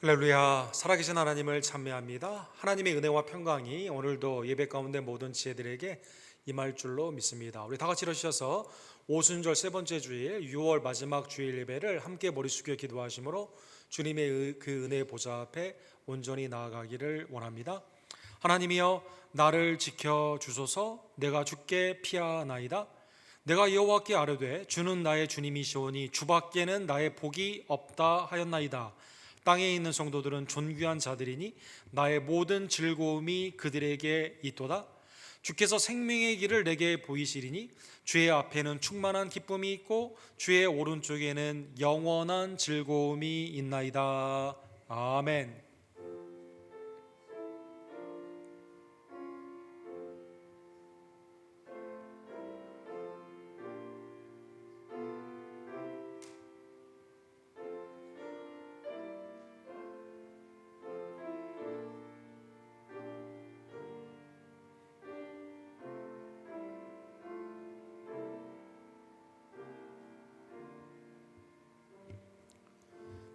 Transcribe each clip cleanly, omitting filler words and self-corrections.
할렐루야. 살아계신 하나님을 찬미합니다. 하나님의 은혜와 평강이 오늘도 예배 가운데 모든 지혜들에게 임할 줄로 믿습니다. 우리 다 같이 일어서셔서 오순절 세 번째 주일 6월 마지막 주일 예배를 함께 머리 숙여 기도하심으로 주님의 그 은혜의 보좌 앞에 온전히 나아가기를 원합니다. 하나님이여, 나를 지켜 주소서. 내가 주께 피하나이다. 내가 여호와께 아뢰되 주는 나의 주님이시오니 주밖에는 나의 복이 없다 하였나이다. 땅에 있는 성도들은 존귀한 자들이니 나의 모든 즐거움이 그들에게 있도다. 주께서 생명의 길을 내게 보이시리니 주의 앞에는 충만한 기쁨이 있고 주의 오른쪽에는 영원한 즐거움이 있나이다. 아멘.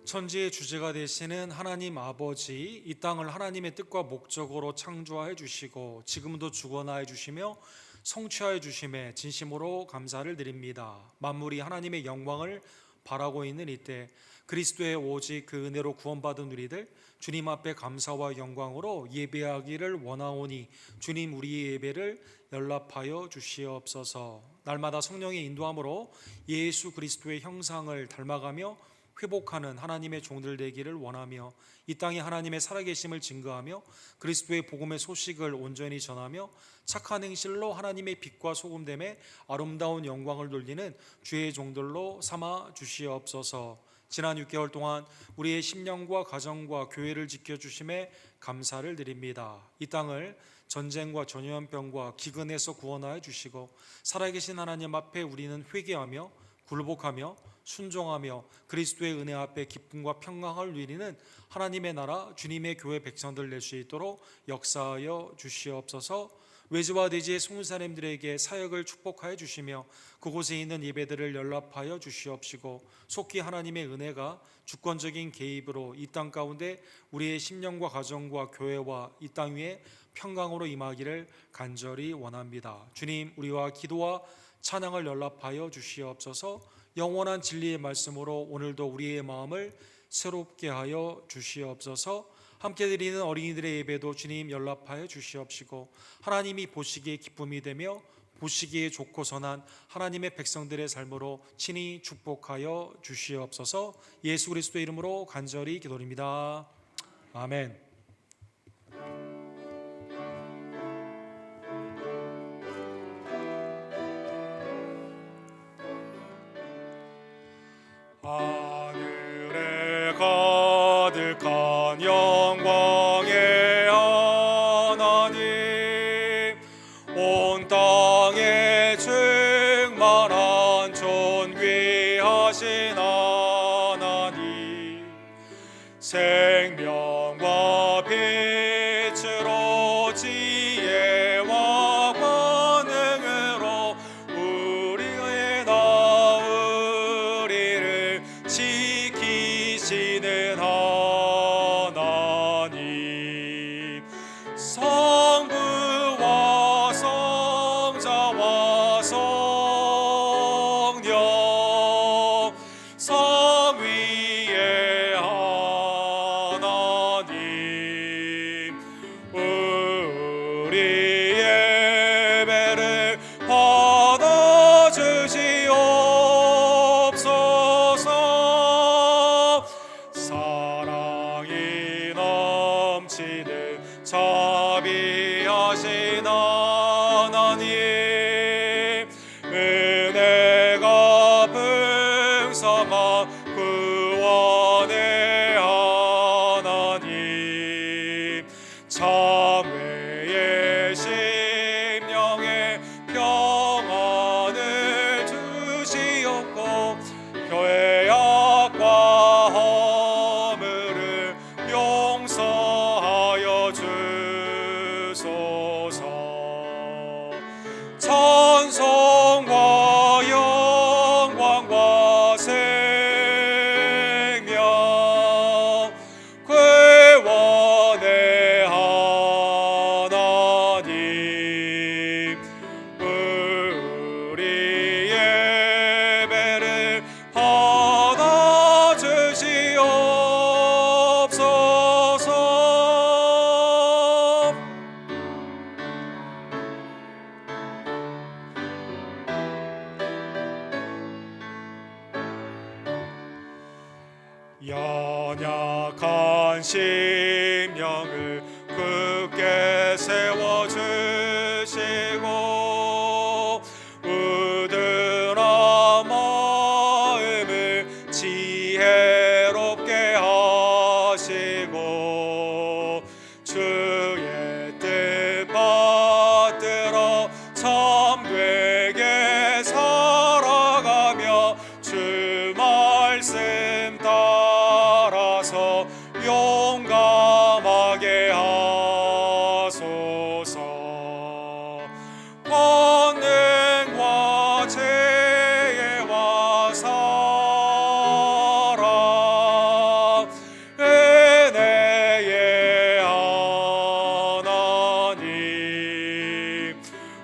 천지의 주제가 되시는 하나님 아버지, 이 땅을 하나님의 뜻과 목적으로 창조하여 주시고 지금도 주관하여 주시며 성취하여 주심에 진심으로 감사를 드립니다. 만물이 하나님의 영광을 바라고 있는 이때 그리스도의 오직 그 은혜로 구원받은 우리들 주님 앞에 감사와 영광으로 예배하기를 원하오니 주님, 우리의 예배를 연락하여 주시옵소서. 날마다 성령의 인도함으로 예수 그리스도의 형상을 닮아가며 회복하는 하나님의 종들 되기를 원하며 이 땅에 하나님의 살아계심을 증거하며 그리스도의 복음의 소식을 온전히 전하며 착한 행실로 하나님의 빛과 소금됨에 아름다운 영광을 돌리는 주의 종들로 삼아 주시옵소서. 지난 6개월 동안 우리의 심령과 가정과 교회를 지켜주심에 감사를 드립니다. 이 땅을 전쟁과 전염병과 기근에서 구원하여 주시고 살아계신 하나님 앞에 우리는 회개하며 굴복하며 순종하며 그리스도의 은혜 앞에 기쁨과 평강을 누리는 하나님의 나라 주님의 교회 백성들 될 수 있도록 역사하여 주시옵소서. 외지와 대지의 숨은 사람들에게 사역을 축복하여 주시며 그곳에 있는 예배들을 연락하여 주시옵시고 속히 하나님의 은혜가 주권적인 개입으로 이 땅 가운데 우리의 심령과 가정과 교회와 이 땅 위에 평강으로 임하기를 간절히 원합니다. 주님, 우리와 기도와 찬양을 연락하여 주시옵소서. 영원한 진리의 말씀으로 오늘도 우리의 마음을 새롭게 하여 주시옵소서. 함께 드리는 어린이들의 예배도 주님 연락하여 주시옵시고 하나님이 보시기에 기쁨이 되며 보시기에 좋고 선한 하나님의 백성들의 삶으로 친히 축복하여 주시옵소서. 예수 그리스도의 이름으로 간절히 기도드립니다. 아멘. 하늘에 가득한 영광의 하나님, 온 땅에 충만한 존귀하신 하나님, 생명과 빛으로 지혜와 권능으로 우리의 우리를 지키시는 하나님, 성부와 성자와 성령 삼위의 하나님, 우리 예배를 받아주시옵소서. 사랑이 넘치는 자비하신 하나님, 은혜가 풍성한 구원의 하나님, 참회의 심령에 평안을 주시옵고 교회의 악과 허물을 용서하여 주소서. 찬송과 영광과 생명 그 연약한 심령을 굳게 세워주시고 으드한 마음을 지혜롭게 하시고 주의 뜻 받들어 참되게 살아가며 주 말씀 따라서 용감하게 하소서. 권능과 지혜와 사랑 은혜의 하나님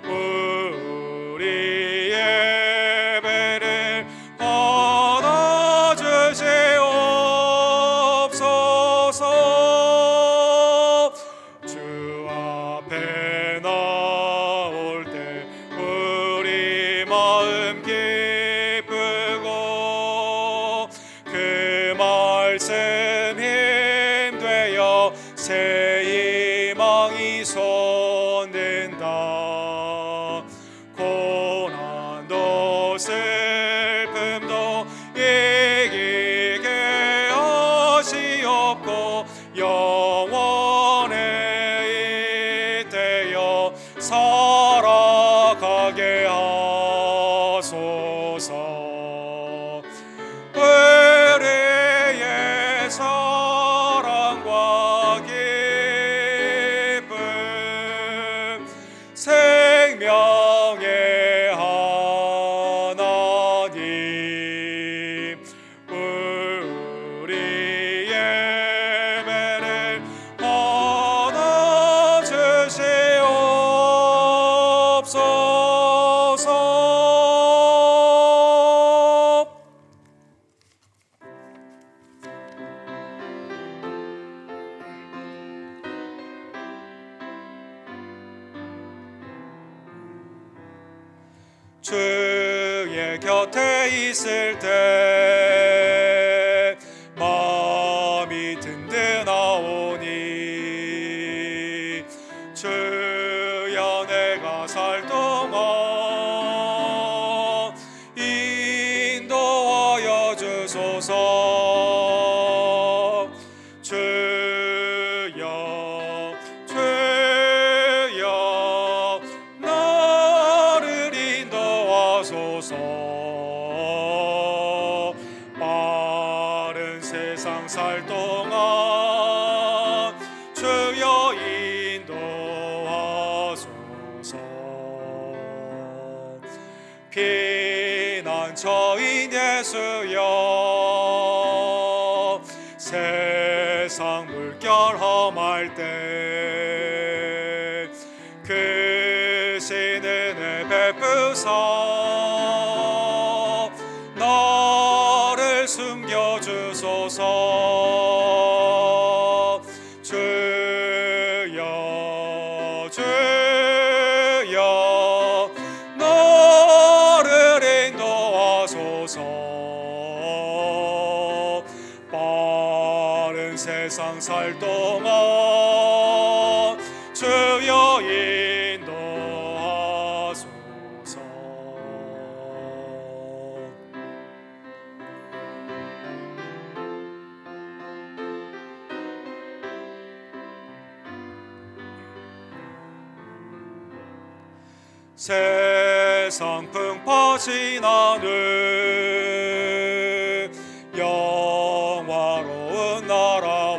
우리 예배를 받아주시옵소서. 주 앞에 나올 때 우리 마음 기쁘고 그 말씀 힘되어 새 희망이 솟는다. 고난도 슬픔도 이기게 하시옵고 영원에 잇대어 살아가게 하소서. 우리의 사랑과 기쁨 생명의 하나님 우리 예배를 받아주시옵소서. 주의 곁에 있을 때 마음이 든든하오니 주여 내가 살 동안 인도하여 주소서. 주여 주여 나를 인도하소서. 빠른 세상 살 동안 주여 인도하소서. 피난처인 예수여 세상 물결 험할 때 크신 은혜 베푸사 나를 숨겨주소서. 주여 주여 나를 인도하소서. 빠른 세상 살 동안 주여 인도하소서. 세상 풍파 지나는 영화로운 나라와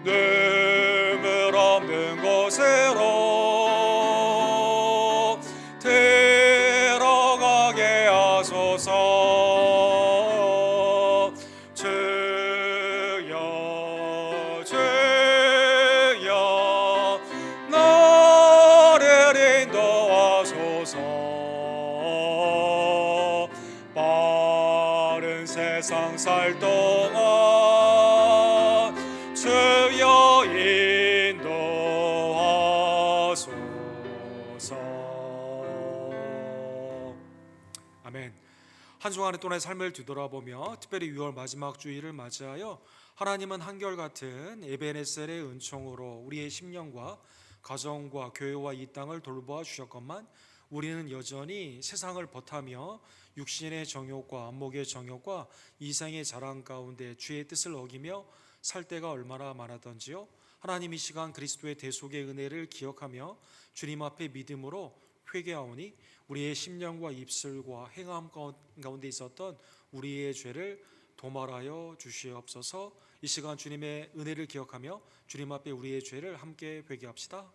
눈물 없는 곳으로 들어가게 하소서. 주여 주여 나를 인도하소서. 빠른 세상 살 동안 주여 인도하소서. 아멘. 한 주간의 또나의 삶을 뒤돌아보며 특별히 6월 마지막 주일을 맞이하여 하나님은 한결같은 에베네셀의 은총으로 우리의 심령과 가정과 교회와 이 땅을 돌보아 주셨건만 우리는 여전히 세상을 버타며 육신의 정욕과 안목의 정욕과 이생의 자랑 가운데 주의 뜻을 어기며 살 때가 얼마나 많았던지요. 하나님 이 시간 그리스도의 대속의 은혜를 기억하며 주님 앞에 믿음으로 회개하오니 우리의 심령과 입술과 행함 가운데 있었던 우리의 죄를 도말하여 주시옵소서. 이 시간 주님의 은혜를 기억하며 주님 앞에 우리의 죄를 함께 회개합시다.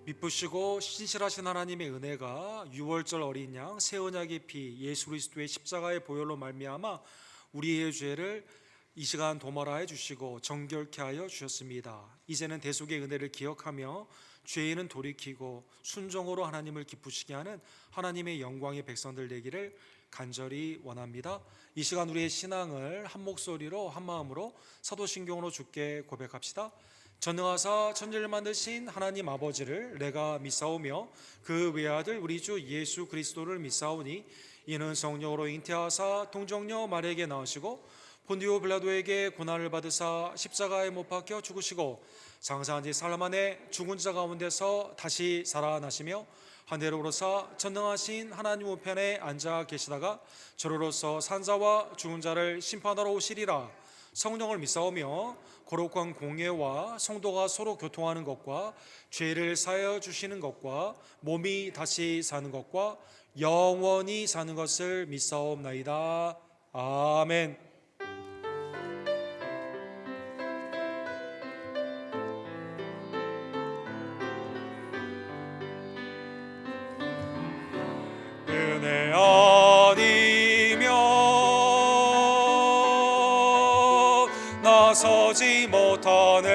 미쁘시고 신실하신 하나님의 은혜가 유월절 어린 양 새 언약의 피 예수 그리스도의 십자가의 보혈로 말미암아 우리의 죄를 이 시간 도말하여 주시고 정결케 하여 주셨습니다. 이제는 대속의 은혜를 기억하며 죄인은 돌이키고 순종으로 하나님을 기쁘시게 하는 하나님의 영광의 백성들 되기를 간절히 원합니다. 이 시간 우리의 신앙을 한 목소리로 한 마음으로 사도신경으로 주께 고백합시다. 전능하사 천지를 만드신 하나님 아버지를 내가 믿사오며 그 외아들 우리 주 예수 그리스도를 믿사오니 이는 성령으로 잉태하사 동정녀 마리아에게 나으시고 본디오 빌라도에게 고난을 받으사 십자가에 못 박혀 죽으시고 장사한 지 사흘 만에 죽은 자 가운데서 다시 살아나시며 한대로 오르사 전능하신 하나님 우편에 앉아 계시다가 저로로서 산자와 죽은 자를 심판하러 오시리라. 성령을 믿사오며 거룩한 공예와 성도가 서로 교통하는 것과 죄를 사하여 주시는 것과 몸이 다시 사는 것과 영원히 사는 것을 믿사옵나이다. 아멘. 은혜 아니면 나서지 못하네.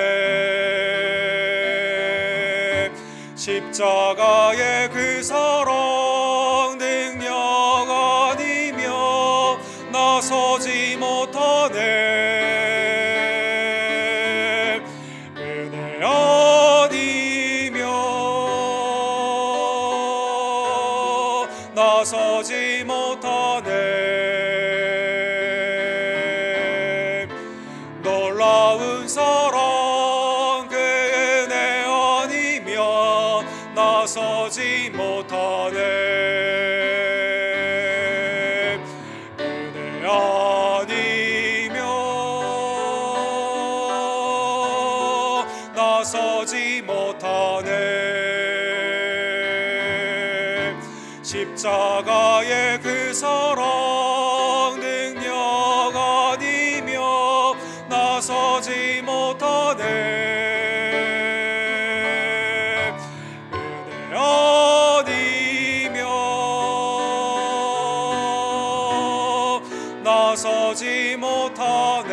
십자가의 그 사랑 능력 아니면 나서지 못하네. 은혜 아니면 나서지 못하네. 놀라운 사랑 그 은혜 아니면 나서지 못하네. 은혜 아니면 나서지 못하네. 십자가의 그 사랑 능력 아니며 나서지 못하네. 은혜 아니며 나서지 못하네.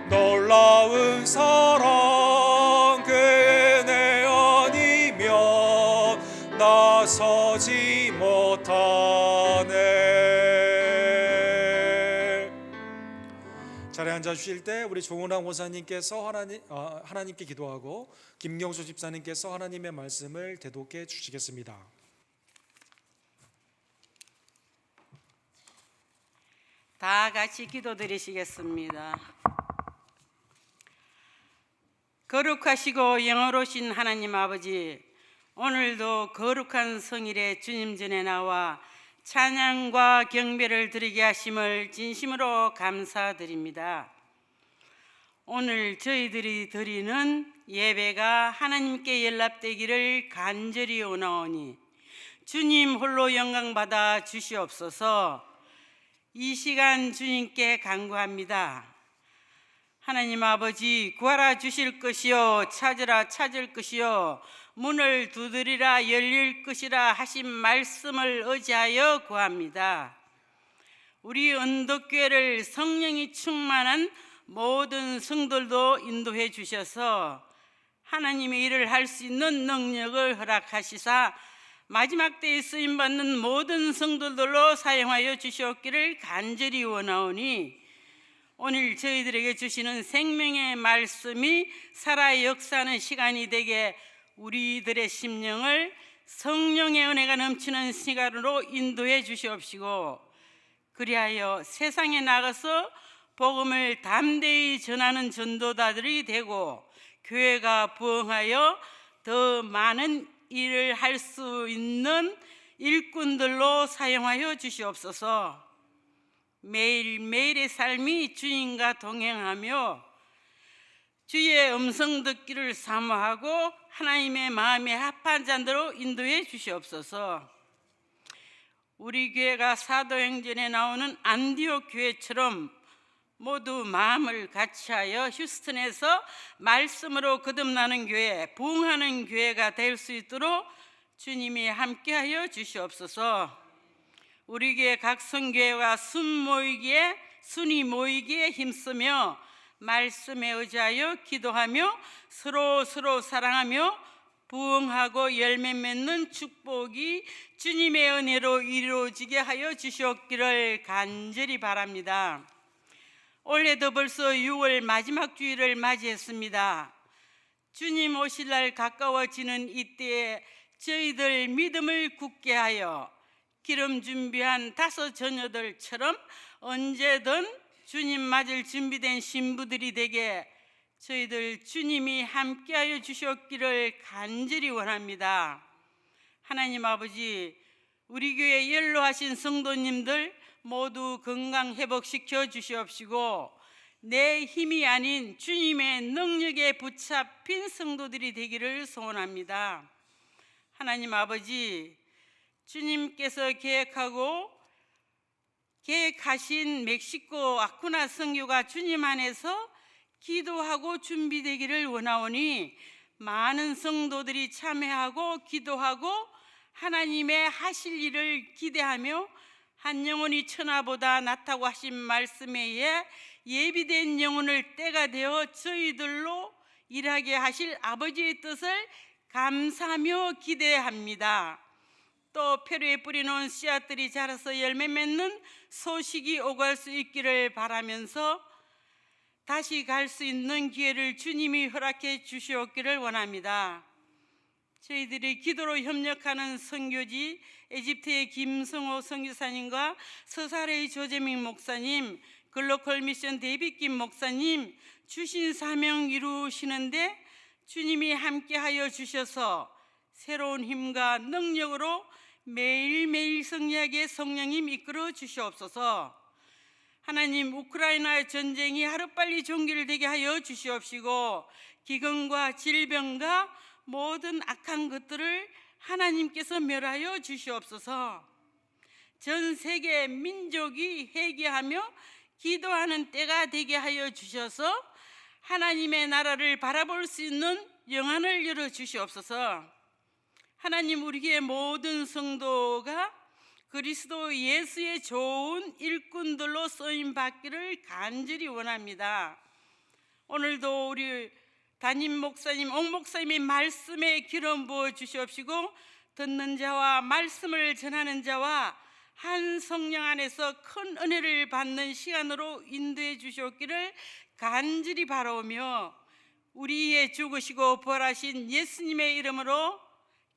놀라운 사랑 그 은혜 아니며 나서지 못하네. 자리에 앉아 주실 때 우리 조은랑 원사님께서 하나님께 기도하고 김경수 집사님께서 하나님의 말씀을 대독해 주시겠습니다. 다 같이 기도드리시겠습니다. 거룩하시고 영어로우신 하나님 아버지, 오늘도 거룩한 성일에 주님 전에 나와 찬양과 경배를 드리게 하심을 진심으로 감사드립니다. 오늘 저희들이 드리는 예배가 하나님께 연락되기를 간절히 원하오니 주님 홀로 영광받아 주시옵소서. 이 시간 주님께 간구합니다. 하나님 아버지, 구하라 주실 것이요 찾으라 찾을 것이요 문을 두드리라 열릴 것이라 하신 말씀을 의지하여 구합니다. 우리 언덕교회를 성령이 충만한 모든 성도들도 인도해 주셔서 하나님의 일을 할 수 있는 능력을 허락하시사 마지막 때에 쓰임받는 모든 성도들로 사용하여 주시옵기를 간절히 원하오니, 오늘 저희들에게 주시는 생명의 말씀이 살아 역사하는 시간이 되게 우리들의 심령을 성령의 은혜가 넘치는 시간으로 인도해 주시옵시고, 그리하여 세상에 나가서 복음을 담대히 전하는 전도자들이 되고 교회가 부흥하여 더 많은 일을 할 수 있는 일꾼들로 사용하여 주시옵소서. 매일매일의 삶이 주님과 동행하며 주의 음성 듣기를 사모하고 하나님의 마음에 합한 자들로 인도해 주시옵소서. 우리 교회가 사도행전에 나오는 안디옥 교회처럼 모두 마음을 같이하여 휴스턴에서 말씀으로 거듭나는 교회, 부흥하는 교회가 될 수 있도록 주님이 함께하여 주시옵소서. 우리 교회 각 성교회가 순이 모이기에 힘쓰며 말씀에 의지하여 기도하며 서로 사랑하며 부흥하고 열매 맺는 축복이 주님의 은혜로 이루어지게 하여 주시옵기를 간절히 바랍니다. 올해도 벌써 6월 마지막 주일을 맞이했습니다. 주님 오실 날 가까워지는 이때에 저희들 믿음을 굳게 하여 기름 준비한 5 처녀들처럼 언제든 주님 맞을 준비된 신부들이 되게 저희들 주님이 함께하여 주셨기를 간절히 원합니다. 하나님 아버지, 우리 교회 연로하신 성도님들 모두 건강 회복시켜 주시옵시고 내 힘이 아닌 주님의 능력에 붙잡힌 성도들이 되기를 소원합니다. 하나님 아버지, 주님께서 계획하신 멕시코 아쿠나 선교가 주님 안에서 기도하고 준비되기를 원하오니 많은 성도들이 참여하고 기도하고 하나님의 하실 일을 기대하며 한 영혼이 천하보다 낫다고 하신 말씀에 의해 예비된 영혼을 때가 되어 저희들로 일하게 하실 아버지의 뜻을 감사하며 기대합니다. 또 표류에 뿌려놓은 씨앗들이 자라서 열매 맺는 소식이 오갈 수 있기를 바라면서 다시 갈 수 있는 기회를 주님이 허락해 주시옵기를 원합니다. 저희들이 기도로 협력하는 선교지 에집트의 김성호 선교사님과 서사레의 조재민 목사님, 글로컬 미션 데이빗김 목사님 주신 사명 이루시는데 주님이 함께하여 주셔서 새로운 힘과 능력으로 매일매일 승리하게 성령님 이끌어 주시옵소서. 하나님, 우크라이나의 전쟁이 하루빨리 종결되게 하여 주시옵시고 기근과 질병과 모든 악한 것들을 하나님께서 멸하여 주시옵소서. 전 세계 민족이 회개하며 기도하는 때가 되게 하여 주셔서 하나님의 나라를 바라볼 수 있는 영안을 열어 주시옵소서. 하나님, 우리 교회 모든 성도가 그리스도 예수의 좋은 일꾼들로 쓰임 받기를 간절히 원합니다. 오늘도 우리 담임 목사님, 옥 목사님의 말씀에 기름 부어 주시옵시고 듣는 자와 말씀을 전하는 자와 한 성령 안에서 큰 은혜를 받는 시간으로 인도해 주시옵기를 간절히 바라오며 우리의 죽으시고 부활하신 예수님의 이름으로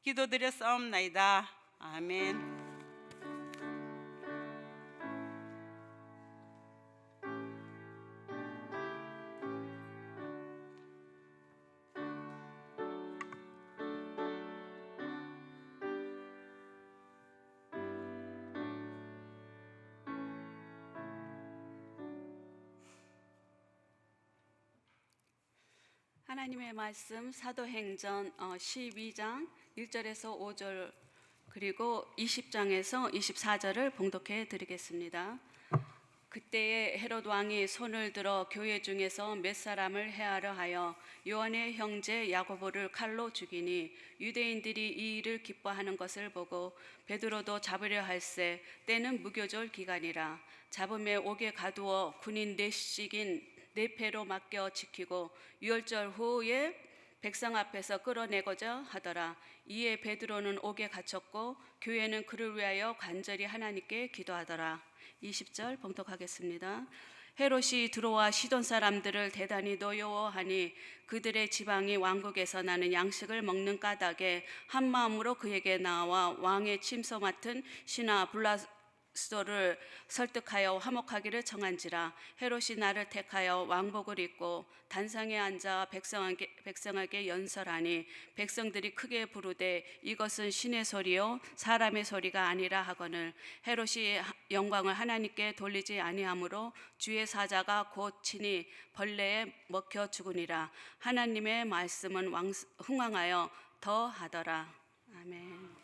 기도드려 싸움나이다. 아멘. 하나님의 말씀 사도행전 12장 1절에서 5절 그리고 20장에서 24절을 봉독해 드리겠습니다. 그때에 헤롯 왕이 손을 들어 교회 중에서 몇 사람을 해하려 하여 요한의 형제 야고보를 칼로 죽이니 유대인들이 이 일을 기뻐하는 것을 보고 베드로도 잡으려 할세 때는 무교절 기간이라. 잡음에 옥에 가두어 군인 넷씩인 네 패로 맡겨 지키고 유월절 후에 백성 앞에서 끌어내고자 하더라. 이에 베드로는 옥에 갇혔고 교회는 그를 위하여 간절히 하나님께 기도하더라. 20절 봉독하겠습니다. 헤롯이 들어와 시돈 사람들을 대단히 노여워하니 그들의 지방이 왕국에서 나는 양식을 먹는 까닭에 한 마음으로 그에게 나와 왕의 침소 맡은 신하 블라스도를 설득하여 화목하기를 청한지라. 헤롯이 나를 택하여 왕복을 입고 단상에 앉아 백성에게 연설하니 백성들이 크게 부르되 이것은 신의 소리요 사람의 소리가 아니라 하거늘 헤롯이 영광을 하나님께 돌리지 아니하므로 주의 사자가 곧 친히 벌레에 먹혀 죽으니라. 하나님의 말씀은 흥왕하여 더하더라. 아멘.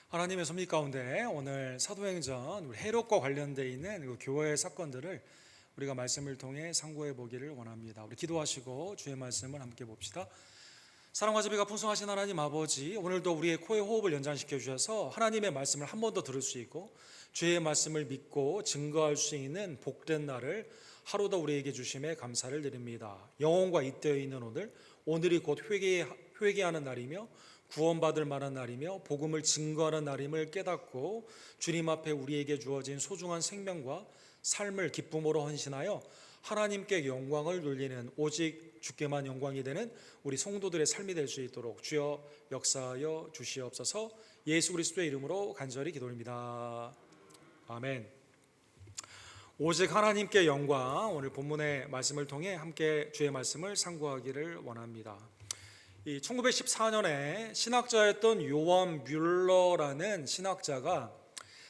하나님의 섭리 가운데 오늘 사도행전 우리 헤롯과 관련되어 있는 그 교회의 사건들을 우리가 말씀을 통해 상고해 보기를 원합니다. 우리 기도하시고 주의 말씀을 함께 봅시다. 사랑과 자비가 풍성하신 하나님 아버지, 오늘도 우리의 코에 호흡을 연장시켜 주셔서 하나님의 말씀을 한 번 더 들을 수 있고 주의 말씀을 믿고 증거할 수 있는 복된 날을 하루 더 우리에게 주심에 감사를 드립니다. 영혼과 잇대어 있는 오늘이 곧 회개하는 날이며 구원받을 만한 날이며 복음을 증거하는 날임을 깨닫고 주님 앞에 우리에게 주어진 소중한 생명과 삶을 기쁨으로 헌신하여 하나님께 영광을 돌리는 오직 주께만 영광이 되는 우리 성도들의 삶이 될 수 있도록 주여 역사하여 주시옵소서. 예수 그리스도의 이름으로 간절히 기도합니다. 아멘. 오직 하나님께 영광, 오늘 본문의 말씀을 통해 함께 주의 말씀을 상고하기를 원합니다. 1914년에 신학자였던 요한 뮬러라는 신학자가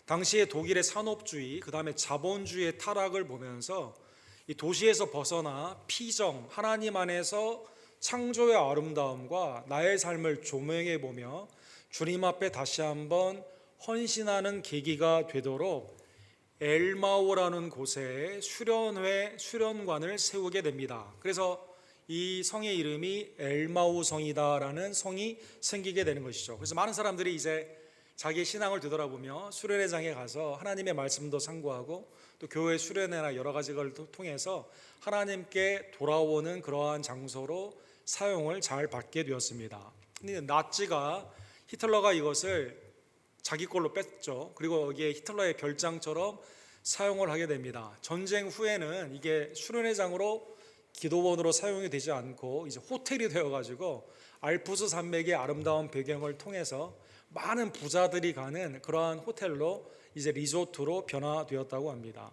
당시에 독일의 산업주의, 그 다음에 자본주의의 타락을 보면서 이 도시에서 벗어나 피정, 하나님 안에서 창조의 아름다움과 나의 삶을 조명해 보며 주님 앞에 다시 한번 헌신하는 계기가 되도록 엘마오라는 곳에 수련관을 세우게 됩니다. 그래서 이 성의 이름이 엘마오 성이다라는 성이 생기게 되는 것이죠. 그래서 많은 사람들이 이제 자기의 신앙을 되돌아보며 수련회장에 가서 하나님의 말씀도 상고하고 또 교회 수련회나 여러 가지 걸 통해서 하나님께 돌아오는 그러한 장소로 사용을 잘 받게 되었습니다. 근데 나치가 히틀러가 이것을 자기 걸로 뺐죠. 그리고 여기에 히틀러의 별장처럼 사용을 하게 됩니다. 전쟁 후에는 이게 수련회장으로 기도원으로 사용이 되지 않고 이제 호텔이 되어가지고 알프스 산맥의 아름다운 배경을 통해서 많은 부자들이 가는 그러한 호텔로 이제 리조트로 변화되었다고 합니다.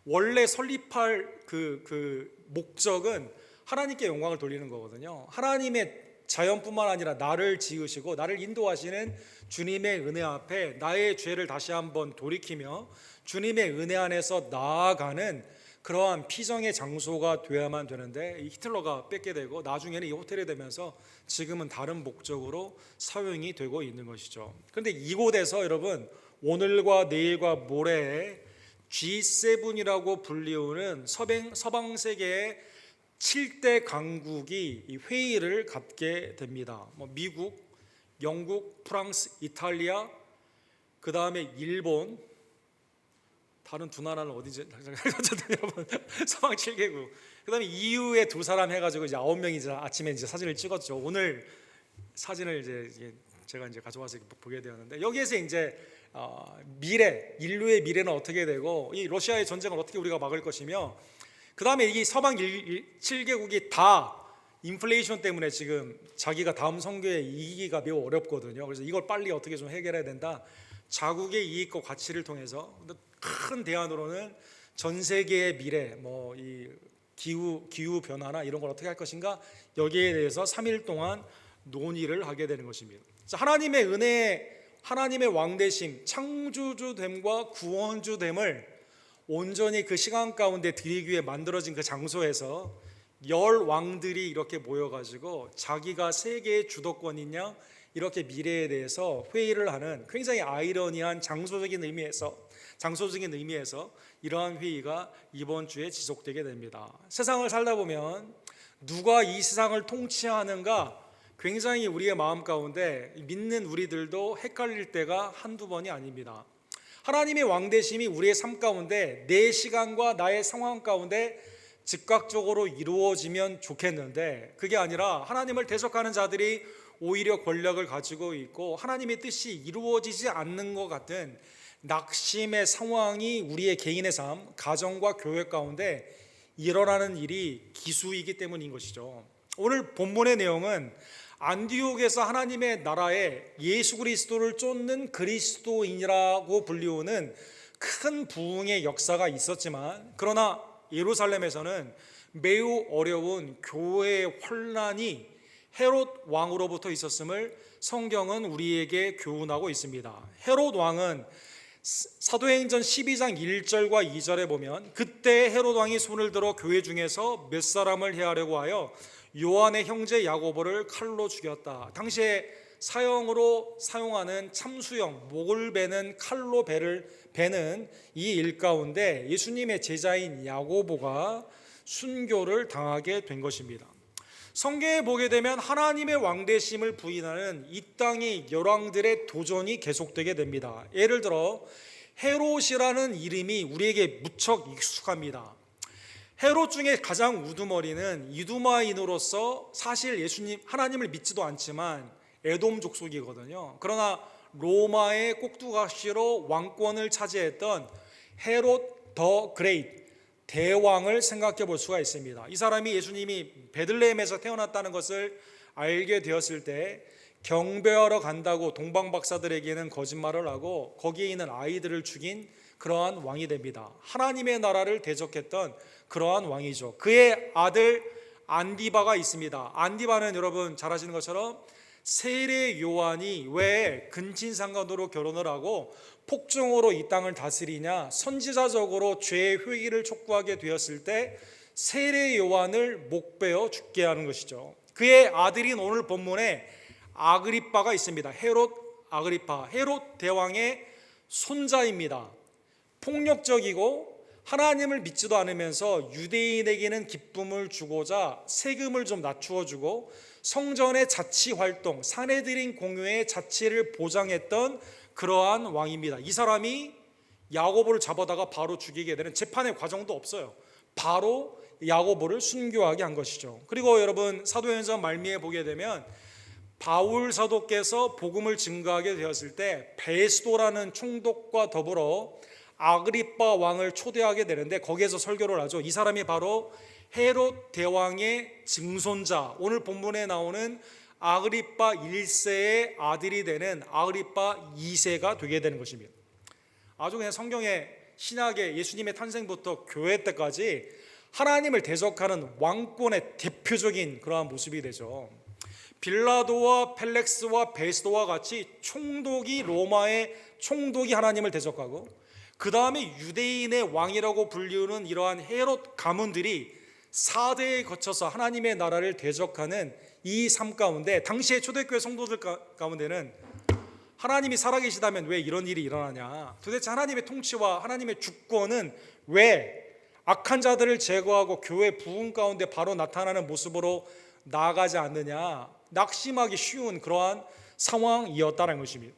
원래 설립할 그 목적은 하나님께 영광을 돌리는 거거든요. 하나님의 자연뿐만 아니라 나를 지으시고 나를 인도하시는 주님의 은혜 앞에 나의 죄를 다시 한번 돌이키며 주님의 은혜 안에서 나아가는 그러한 피정의 장소가 되어야만 되는데 히틀러가 뺏게 되고 나중에는 이 호텔이 되면서 지금은 다른 목적으로 사용이 되고 있는 것이죠. 그런데 이곳에서 여러분 오늘과 내일과 모레에 G7이라고 불리우는 서방 세계의 7대 강국이 이 회의를 갖게 됩니다. 미국, 영국, 프랑스, 이탈리아, 그 다음에 일본, 다른 두 나라는 어디지? 여러분 서방 7개국. 그다음에 EU에 두 사람 해가지고 이제 9명이 이제 아침에 이제 사진을 찍었죠. 오늘 사진을 이제 제가 이제 가져와서 보게 되었는데 여기에서 이제 인류의 미래는 어떻게 되고 이 러시아의 전쟁을 어떻게 우리가 막을 것이며 그 다음에 이 서방 7개국이 다 인플레이션 때문에 지금 자기가 다음 선거에 이기기가 매우 어렵거든요. 그래서 이걸 빨리 어떻게 좀 해결해야 된다. 자국의 이익과 가치를 통해서 큰 대안으로는 전 세계의 미래, 이 기후 변화나 이런 걸 어떻게 할 것인가 여기에 대해서 3일 동안 논의를 하게 되는 것입니다. 하나님의 은혜, 하나님의 왕되심, 창조주됨과 구원주됨을 온전히 그 시간 가운데 드리기 위해 만들어진 그 장소에서 10왕들이 이렇게 모여가지고 자기가 세계의 주도권이냐 이렇게 미래에 대해서 회의를 하는 굉장히 아이러니한 장소적인 의미에서 이러한 회의가 이번 주에 지속되게 됩니다. 세상을 살다 보면 누가 이 세상을 통치하는가 굉장히 우리의 마음 가운데 믿는 우리들도 헷갈릴 때가 한두 번이 아닙니다. 하나님의 왕되심이 우리의 삶 가운데 내 시간과 나의 상황 가운데 즉각적으로 이루어지면 좋겠는데 그게 아니라 하나님을 대적하는 자들이 오히려 권력을 가지고 있고 하나님의 뜻이 이루어지지 않는 것 같은 낙심의 상황이 우리의 개인의 삶, 가정과 교회 가운데 일어나는 일이 기수이기 때문인 것이죠. 오늘 본문의 내용은 안디옥에서 하나님의 나라에 예수 그리스도를 쫓는 그리스도인이라고 불리우는 큰 부흥의 역사가 있었지만 그러나 예루살렘에서는 매우 어려운 교회의 환란이 헤롯 왕으로부터 있었음을 성경은 우리에게 교훈하고 있습니다. 헤롯 왕은 사도행전 12장 1절과 2절에 보면 그때 헤롯 왕이 손을 들어 교회 중에서 몇 사람을 해하려고 하여 요한의 형제 야고보를 칼로 죽였다. 당시에 사형으로 사용하는 참수형, 목을 베는 칼로 베는 이 일 가운데 예수님의 제자인 야고보가 순교를 당하게 된 것입니다. 성경에 보게 되면 하나님의 왕되심을 부인하는 이 땅의 열왕들의 도전이 계속되게 됩니다. 예를 들어 헤롯이라는 이름이 우리에게 무척 익숙합니다. 헤롯 중에 가장 우두머리는 이두마인으로서 사실 하나님을 믿지도 않지만 에돔 족속이거든요. 그러나 로마의 꼭두각시로 왕권을 차지했던 헤롯 더 그레이트, 대왕을 생각해 볼 수가 있습니다. 이 사람이 예수님이 베들레헴에서 태어났다는 것을 알게 되었을 때 경배하러 간다고 동방박사들에게는 거짓말을 하고 거기에 있는 아이들을 죽인 그러한 왕이 됩니다. 하나님의 나라를 대적했던 그러한 왕이죠. 그의 아들 안디바가 있습니다. 안디바는 여러분 잘 아시는 것처럼 세례 요한이 왜 근친상간으로 결혼을 하고 폭정으로 이 땅을 다스리냐, 선지자적으로 죄의 회개를 촉구하게 되었을 때 세례 요한을 목베어 죽게 하는 것이죠. 그의 아들인 오늘 본문에 아그리빠가 있습니다. 헤롯 아그리빠, 헤롯 대왕의 손자입니다. 폭력적이고 하나님을 믿지도 않으면서 유대인에게는 기쁨을 주고자 세금을 좀 낮추어 주고 성전의 자치 활동, 사내들인 공유의 자치를 보장했던 그러한 왕입니다. 이 사람이 야고보를 잡아다가 바로 죽이게 되는 재판의 과정도 없어요. 바로 야고보를 순교하게 한 것이죠. 그리고 여러분 사도행전 말미에 보게 되면 바울 사도께서 복음을 증거하게 되었을 때 베스도라는 총독과 더불어 아그리빠 왕을 초대하게 되는데 거기에서 설교를 하죠. 이 사람이 바로 헤롯 대왕의 증손자, 오늘 본문에 나오는 아그리빠 1세의 아들이 되는 아그리빠 2세가 되게 되는 것입니다. 아주 그냥 성경의 신약의 예수님의 탄생부터 교회 때까지 하나님을 대적하는 왕권의 대표적인 그러한 모습이 되죠. 빌라도와 펠렉스와 베스도와 같이 로마의 총독이 하나님을 대적하고 그 다음에 유대인의 왕이라고 불리우는 이러한 헤롯 가문들이 4대에 거쳐서 하나님의 나라를 대적하는 이 삶 가운데 당시의 초대교회 성도들 가운데는 하나님이 살아계시다면 왜 이런 일이 일어나냐, 도대체 하나님의 통치와 하나님의 주권은 왜 악한 자들을 제거하고 교회 부흥 가운데 바로 나타나는 모습으로 나아가지 않느냐, 낙심하기 쉬운 그러한 상황이었다는 것입니다.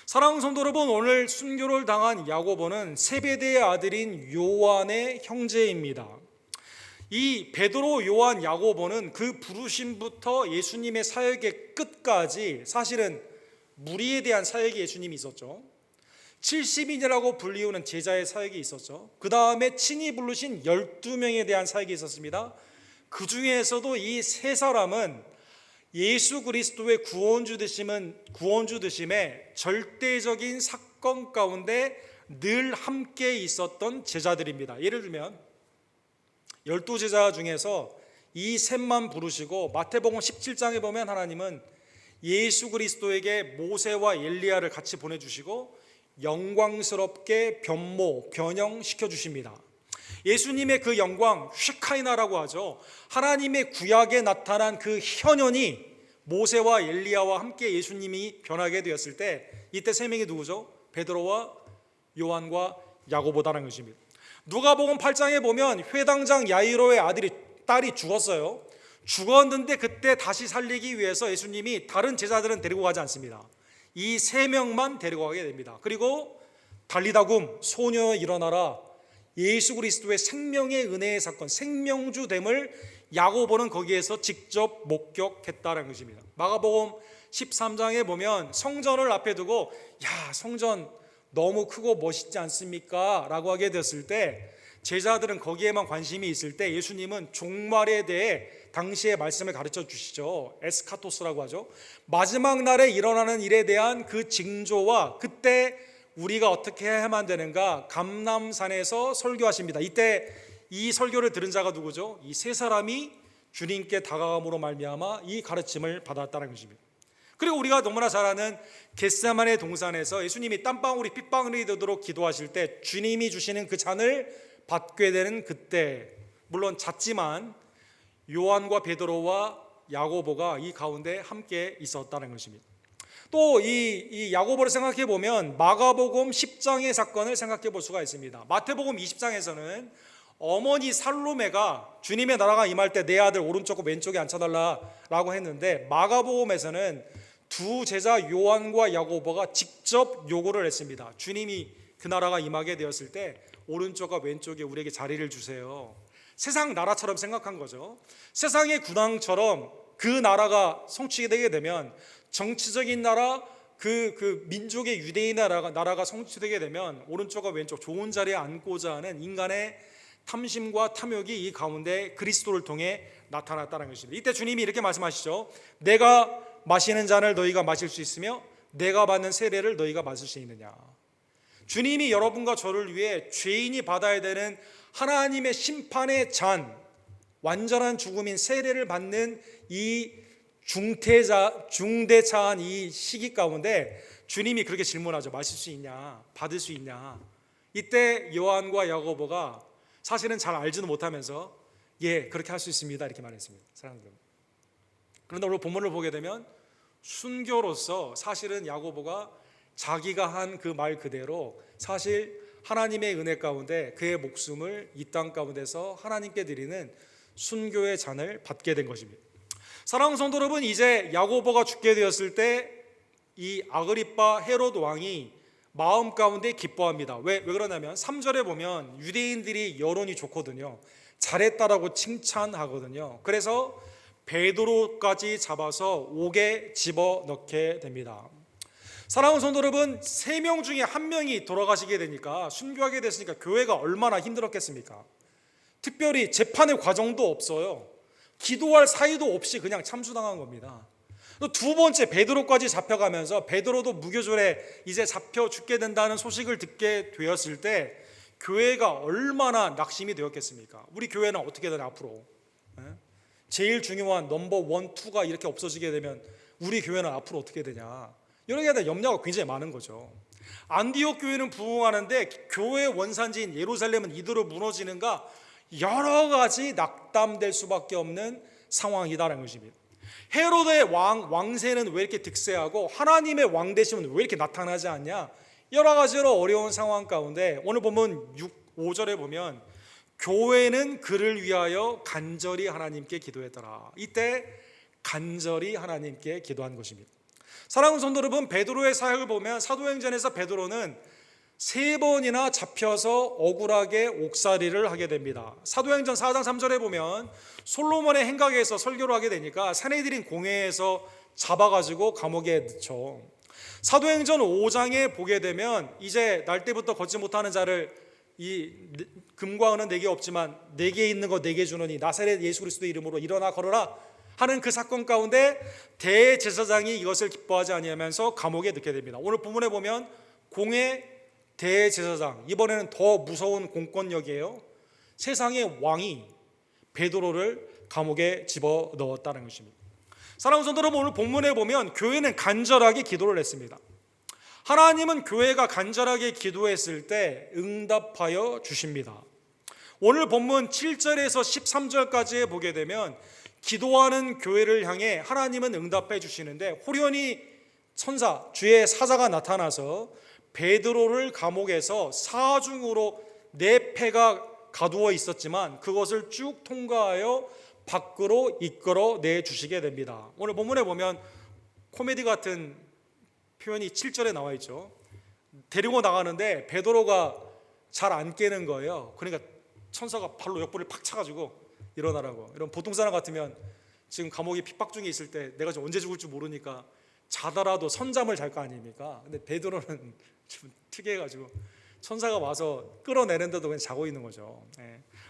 사랑하는 성도 여러분, 오늘 순교를 당한 야고보는 세베대의 아들인 요한의 형제입니다. 이 베드로, 요한, 야고보는 그 부르심부터 예수님의 사역의 끝까지 사실은 무리에 대한 사역이 예수님이 있었죠. 70인이라고 불리우는 제자의 사역이 있었죠. 그 다음에 친히 부르신 12명에 대한 사역이 있었습니다. 그 중에서도 이 세 사람은 예수 그리스도의 구원주 되심의 절대적인 사건 가운데 늘 함께 있었던 제자들입니다. 예를 들면 12제자 중에서 이 셋만 부르시고 마태복음 17장에 보면 하나님은 예수 그리스도에게 모세와 엘리야를 같이 보내주시고 영광스럽게 변형시켜 주십니다. 예수님의 그 영광 쉐카이나라고 하죠. 하나님의 구약에 나타난 그 현현이 모세와 엘리야와 함께 예수님이 변하게 되었을 때 이때 세 명이 누구죠? 베드로와 요한과 야고보다라는 것입니다. 누가복음 8장에 보면 회당장 야이로의 딸이 죽었어요. 죽었는데 그때 다시 살리기 위해서 예수님이 다른 제자들은 데리고 가지 않습니다. 이 세 명만 데리고 가게 됩니다. 그리고 달리다굼 소녀 일어나라, 예수 그리스도의 생명의 은혜의 사건, 생명주됨을 야고보는 거기에서 직접 목격했다는 것입니다. 마가복음 13장에 보면 성전을 앞에 두고 야, 성전 너무 크고 멋있지 않습니까? 라고 하게 됐을 때 제자들은 거기에만 관심이 있을 때 예수님은 종말에 대해 당시의 말씀을 가르쳐 주시죠. 에스카토스라고 하죠. 마지막 날에 일어나는 일에 대한 그 징조와 그때 우리가 어떻게 해야만 되는가 감람산에서 설교하십니다. 이때 이 설교를 들은 자가 누구죠? 이 세 사람이 주님께 다가감으로 말미암아 이 가르침을 받았다는 것입니다. 그리고 우리가 너무나 잘 아는 겟세마네 동산에서 예수님이 땀방울이 핏방울이 되도록 기도하실 때 주님이 주시는 그 잔을 받게 되는 그때, 물론 잤지만 요한과 베드로와 야고보가 이 가운데 함께 있었다는 것입니다. 또 이 야고보를 생각해 보면 마가복음 10장의 사건을 생각해 볼 수가 있습니다. 마태복음 20장에서는 어머니 살로메가 주님의 나라가 임할 때 내 아들 오른쪽과 왼쪽에 앉혀달라라고 했는데 마가복음에서는 두 제자 요한과 야고보가 직접 요구를 했습니다. 주님이 그 나라가 임하게 되었을 때 오른쪽과 왼쪽에 우리에게 자리를 주세요. 세상 나라처럼 생각한 거죠. 세상의 군왕처럼 그 나라가 성취되게 되면 정치적인 나라, 그 민족의 유대인 나라가 성취되게 되면 오른쪽과 왼쪽 좋은 자리에 앉고자 하는 인간의 탐심과 탐욕이 이 가운데 그리스도를 통해 나타났다는 것입니다. 이때 주님이 이렇게 말씀하시죠. 내가 마시는 잔을 너희가 마실 수 있으며 내가 받는 세례를 너희가 마실 수 있느냐. 주님이 여러분과 저를 위해 죄인이 받아야 되는 하나님의 심판의 잔, 완전한 죽음인 세례를 받는 이 중대차한 이 시기 가운데 주님이 그렇게 질문하죠. 마실 수 있냐? 받을 수 있냐? 이때 요한과 야고보가 사실은 잘 알지도 못하면서 예, 그렇게 할 수 있습니다 이렇게 말했습니다. 사랑하는 여러분. 그런데 오늘 본문을 보게 되면 순교로서 사실은 야고보가 자기가 한 그 말 그대로 사실 하나님의 은혜 가운데 그의 목숨을 이 땅 가운데서 하나님께 드리는 순교의 잔을 받게 된 것입니다. 사랑하는 성도 여러분, 이제 야고보가 죽게 되었을 때 이 아그리빠 헤롯 왕이 마음 가운데 기뻐합니다. 왜 그러냐면 3절에 보면 유대인들이 여론이 좋거든요. 잘했다라고 칭찬하거든요. 그래서 베드로까지 잡아서 옥에 집어넣게 됩니다. 사랑하는 성도 여러분, 3명 중에 1명이 돌아가시게 되니까 순교하게 됐으니까 교회가 얼마나 힘들었겠습니까? 특별히 재판의 과정도 없어요. 기도할 사이도 없이 그냥 참수당한 겁니다. 또 두 번째 베드로까지 잡혀가면서 베드로도 무교절에 이제 잡혀 죽게 된다는 소식을 듣게 되었을 때 교회가 얼마나 낙심이 되었겠습니까? 우리 교회는 어떻게 되나 앞으로? 제일 중요한 넘버 1, 2가 이렇게 없어지게 되면 우리 교회는 앞으로 어떻게 되냐? 여러 가지 염려가 굉장히 많은 거죠. 안디옥 교회는 부흥하는데 교회의 원산지인 예루살렘은 이대로 무너지는가? 여러 가지 낙담될 수밖에 없는 상황이다라는 것입니다. 헤로드의 왕세는 왜 이렇게 득세하고 하나님의 왕되심은 왜 이렇게 나타나지 않냐? 여러 가지로 어려운 상황 가운데 오늘 보면 5절에 보면 교회는 그를 위하여 간절히 하나님께 기도했더라. 이때 간절히 하나님께 기도한 것입니다. 사랑하는 성도 여러분, 베드로의 사역을 보면 사도행전에서 베드로는 3번이나 잡혀서 억울하게 옥살이를 하게 됩니다. 사도행전 4장 3절에 보면 솔로몬의 행각에서 설교를 하게 되니까 사내들인 공회에서 잡아가지고 감옥에 넣죠. 사도행전 5장에 보게 되면 이제 날 때부터 걷지 못하는 자를 이 금과 은은 내게 없지만 내게 있는 거 내게 주노니 나사렛 예수 그리스도의 이름으로 일어나 걸어라 하는 그 사건 가운데 대제사장이 이것을 기뻐하지 아니하면서 감옥에 넣게 됩니다. 오늘 본문에 보면 공회 대제사장, 이번에는 더 무서운 공권력이에요. 세상의 왕이 베드로를 감옥에 집어넣었다는 것입니다. 사랑하는 성도 여러분, 오늘 본문에 보면 교회는 간절하게 기도를 했습니다. 하나님은 교회가 간절하게 기도했을 때 응답하여 주십니다. 오늘 본문 7절에서 13절까지 보게 되면 기도하는 교회를 향해 하나님은 응답해 주시는데 호련히 천사, 주의 사자가 나타나서 베드로를 감옥에서 사중으로 네 패가 가두어 있었지만 그것을 쭉 통과하여 밖으로 이끌어 내주시게 됩니다. 오늘 본문에 보면 코미디 같은 표현이 7절에 나와 있죠. 데리고 나가는데 베드로가 잘 안 깨는 거예요. 그러니까 천사가 발로 옆구리를 팍 차가지고 일어나라고. 이런 보통 사람 같으면 지금 감옥에 핍박 중에 있을 때 내가 지금 언제 죽을지 모르니까 자더라도 선잠을 잘 거 아닙니까? 근데 베드로는 좀 특이해가지고 천사가 와서 끌어내는데도 그냥 자고 있는 거죠.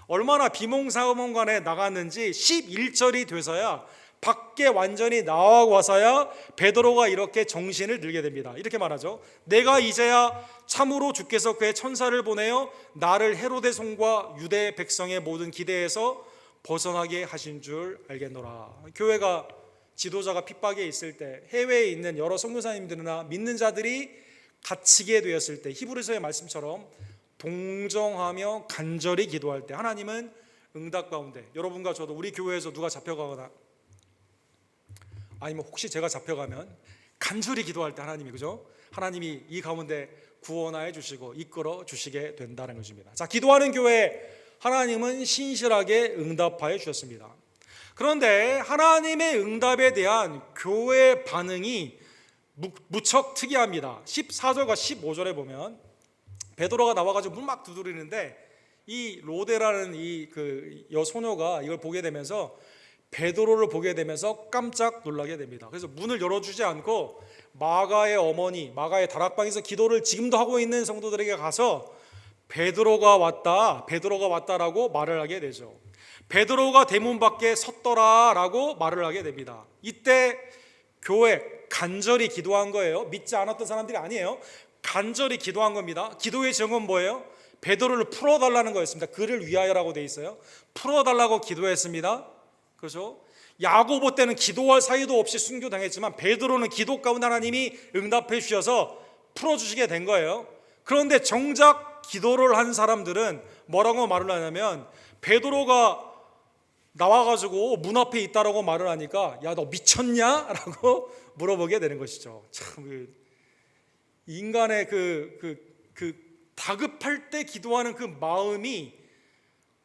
얼마나 비몽사몽간에 나갔는지 11절이 돼서야 밖에 완전히 나와 와서야 베드로가 이렇게 정신을 들게 됩니다. 이렇게 말하죠. 내가 이제야 참으로 주께서 그의 천사를 보내어 나를 헤로데 성과 유대 백성의 모든 기대에서 벗어나게 하신 줄 알겠노라. 교회가 지도자가 핍박에 있을 때 해외에 있는 여러 선교사님들이나 믿는 자들이 갇히게 되었을 때 히브리서의 말씀처럼 동정하며 간절히 기도할 때 하나님은 응답 가운데, 여러분과 저도 우리 교회에서 누가 잡혀가거나 아니면 혹시 제가 잡혀가면 간절히 기도할 때 하나님이, 그죠? 하나님이 이 가운데 구원하여 주시고 이끌어 주시게 된다는 것입니다. 자, 기도하는 교회 하나님은 신실하게 응답하여 주셨습니다. 그런데 하나님의 응답에 대한 교회의 반응이 무척 특이합니다. 14절과 15절에 보면 베드로가 나와가지고 문 막 두드리는데 이 로데라는 이 그 여소녀가 이걸 보게 되면서 베드로를 보게 되면서 깜짝 놀라게 됩니다. 그래서 문을 열어주지 않고 마가의 어머니, 마가의 다락방에서 기도를 지금도 하고 있는 성도들에게 가서 베드로가 왔다라고 말을 하게 되죠. 베드로가 대문 밖에 섰더라라고 말을 하게 됩니다. 이때 교회 간절히 기도한 거예요. 믿지 않았던 사람들이 아니에요. 간절히 기도한 겁니다. 기도의 제목은 뭐예요? 베드로를 풀어달라는 거였습니다. 그를 위하여라고 돼 있어요. 풀어달라고 기도했습니다. 그렇죠? 야고보 때는 기도할 사이도 없이 순교당했지만 베드로는 기도 가운데 하나님이 응답해 주셔서 풀어주시게 된 거예요. 그런데 정작 기도를 한 사람들은 뭐라고 말을 하냐면 베드로가 나와가지고 문 앞에 있다라고 말을 하니까 야, 너 미쳤냐? 라고 물어보게 되는 것이죠. 참 인간의 다급할 때 기도하는 그 마음이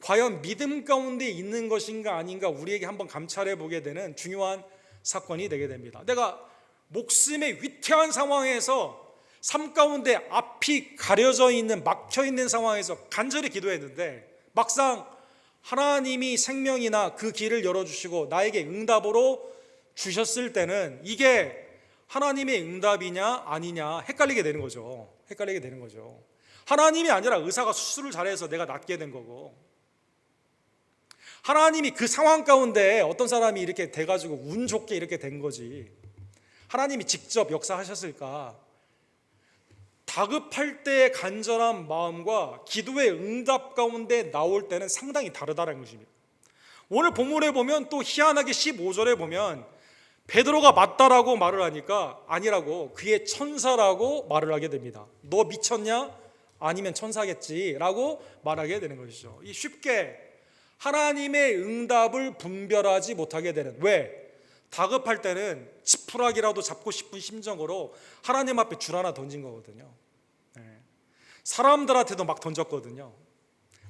과연 믿음 가운데 있는 것인가 아닌가 우리에게 한번 감찰해 보게 되는 중요한 사건이 되게 됩니다. 내가 목숨의 위태한 상황에서 삶 가운데 앞이 가려져 있는, 막혀 있는 상황에서 간절히 기도했는데 막상 하나님이 생명이나 그 길을 열어주시고 나에게 응답으로 주셨을 때는 이게 하나님의 응답이냐 아니냐 헷갈리게 되는 거죠. 하나님이 아니라 의사가 수술을 잘해서 내가 낫게 된 거고, 하나님이 그 상황 가운데 어떤 사람이 이렇게 돼가지고 운 좋게 이렇게 된 거지 하나님이 직접 역사하셨을까? 다급할 때의 간절한 마음과 기도의 응답 가운데 나올 때는 상당히 다르다는 것입니다. 오늘 본문에 보면 또 희한하게 15절에 보면 베드로가 맞다라고 말을 하니까 아니라고 그의 천사라고 말을 하게 됩니다. 너 미쳤냐? 아니면 천사겠지라고 말하게 되는 것이죠. 이 쉽게 하나님의 응답을 분별하지 못하게 되는, 왜? 다급할 때는 지푸라기라도 잡고 싶은 심정으로 하나님 앞에 줄 하나 던진 거거든요. 사람들한테도 막 던졌거든요.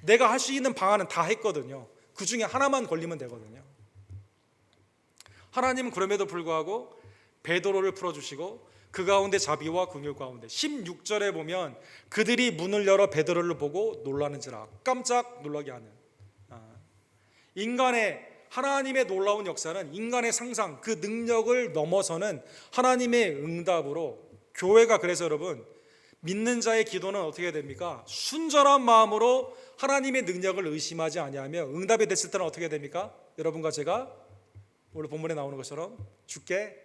내가 할 수 있는 방안은 다 했거든요. 그 중에 하나만 걸리면 되거든요. 하나님은 그럼에도 불구하고 베드로를 풀어주시고 그 가운데 자비와 긍휼 가운데 16절에 보면 그들이 문을 열어 베드로를 보고 놀라는지라, 깜짝 놀라게 하는 인간의, 하나님의 놀라운 역사는 인간의 상상, 그 능력을 넘어서는 하나님의 응답으로 교회가, 그래서 여러분 믿는 자의 기도는 어떻게 됩니까? 순전한 마음으로 하나님의 능력을 의심하지 아니하며 응답이 됐을 때는 어떻게 됩니까? 여러분과 제가 오늘 본문에 나오는 것처럼 주께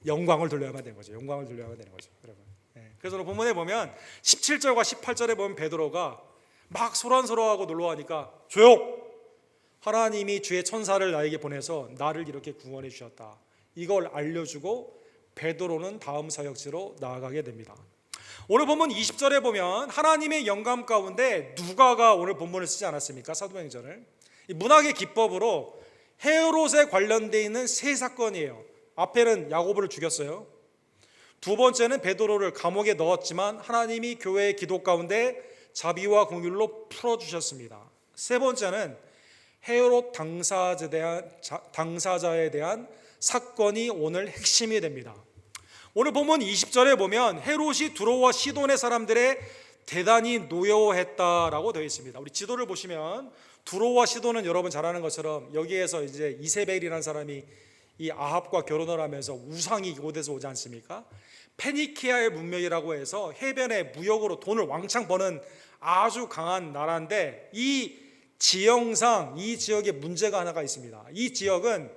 영광을 돌려야만 되는 거죠. 여러분. 그래서 오늘 본문에 보면 17절과 18절에 보면 베드로가 막 소란스러워하고 놀라워하니까 조용! 하나님이 주의 천사를 나에게 보내서 나를 이렇게 구원해 주셨다, 이걸 알려주고 베드로는 다음 사역지로 나아가게 됩니다. 오늘 본문 20절에 보면 하나님의 영감 가운데 누가가 오늘 본문을 쓰지 않았습니까? 사도행전을. 이 문학의 기법으로 헤롯에 관련되어 있는 세 사건이에요. 앞에는 야고보를 죽였어요. 두 번째는 베드로를 감옥에 넣었지만 하나님이 교회의 기도 가운데 자비와 긍휼로 풀어주셨습니다. 세 번째는 헤롯 당사자에 대한 사건이 오늘 핵심이 됩니다. 오늘 본문 20절에 보면 헤롯이 두로와 시돈의 사람들의 대단히 노여워했다라고 되어 있습니다. 우리 지도를 보시면 두로와 시돈은 여러분 잘 아는 것처럼 여기에서 이제 이세벨이라는 사람이 이 아합과 결혼을 하면서 우상이 이곳에서 오지 않습니까? 페니키아의 문명이라고 해서 해변에 무역으로 돈을 왕창 버는 아주 강한 나라인데 이 지형상 이 지역에 문제가 하나가 있습니다. 이 지역은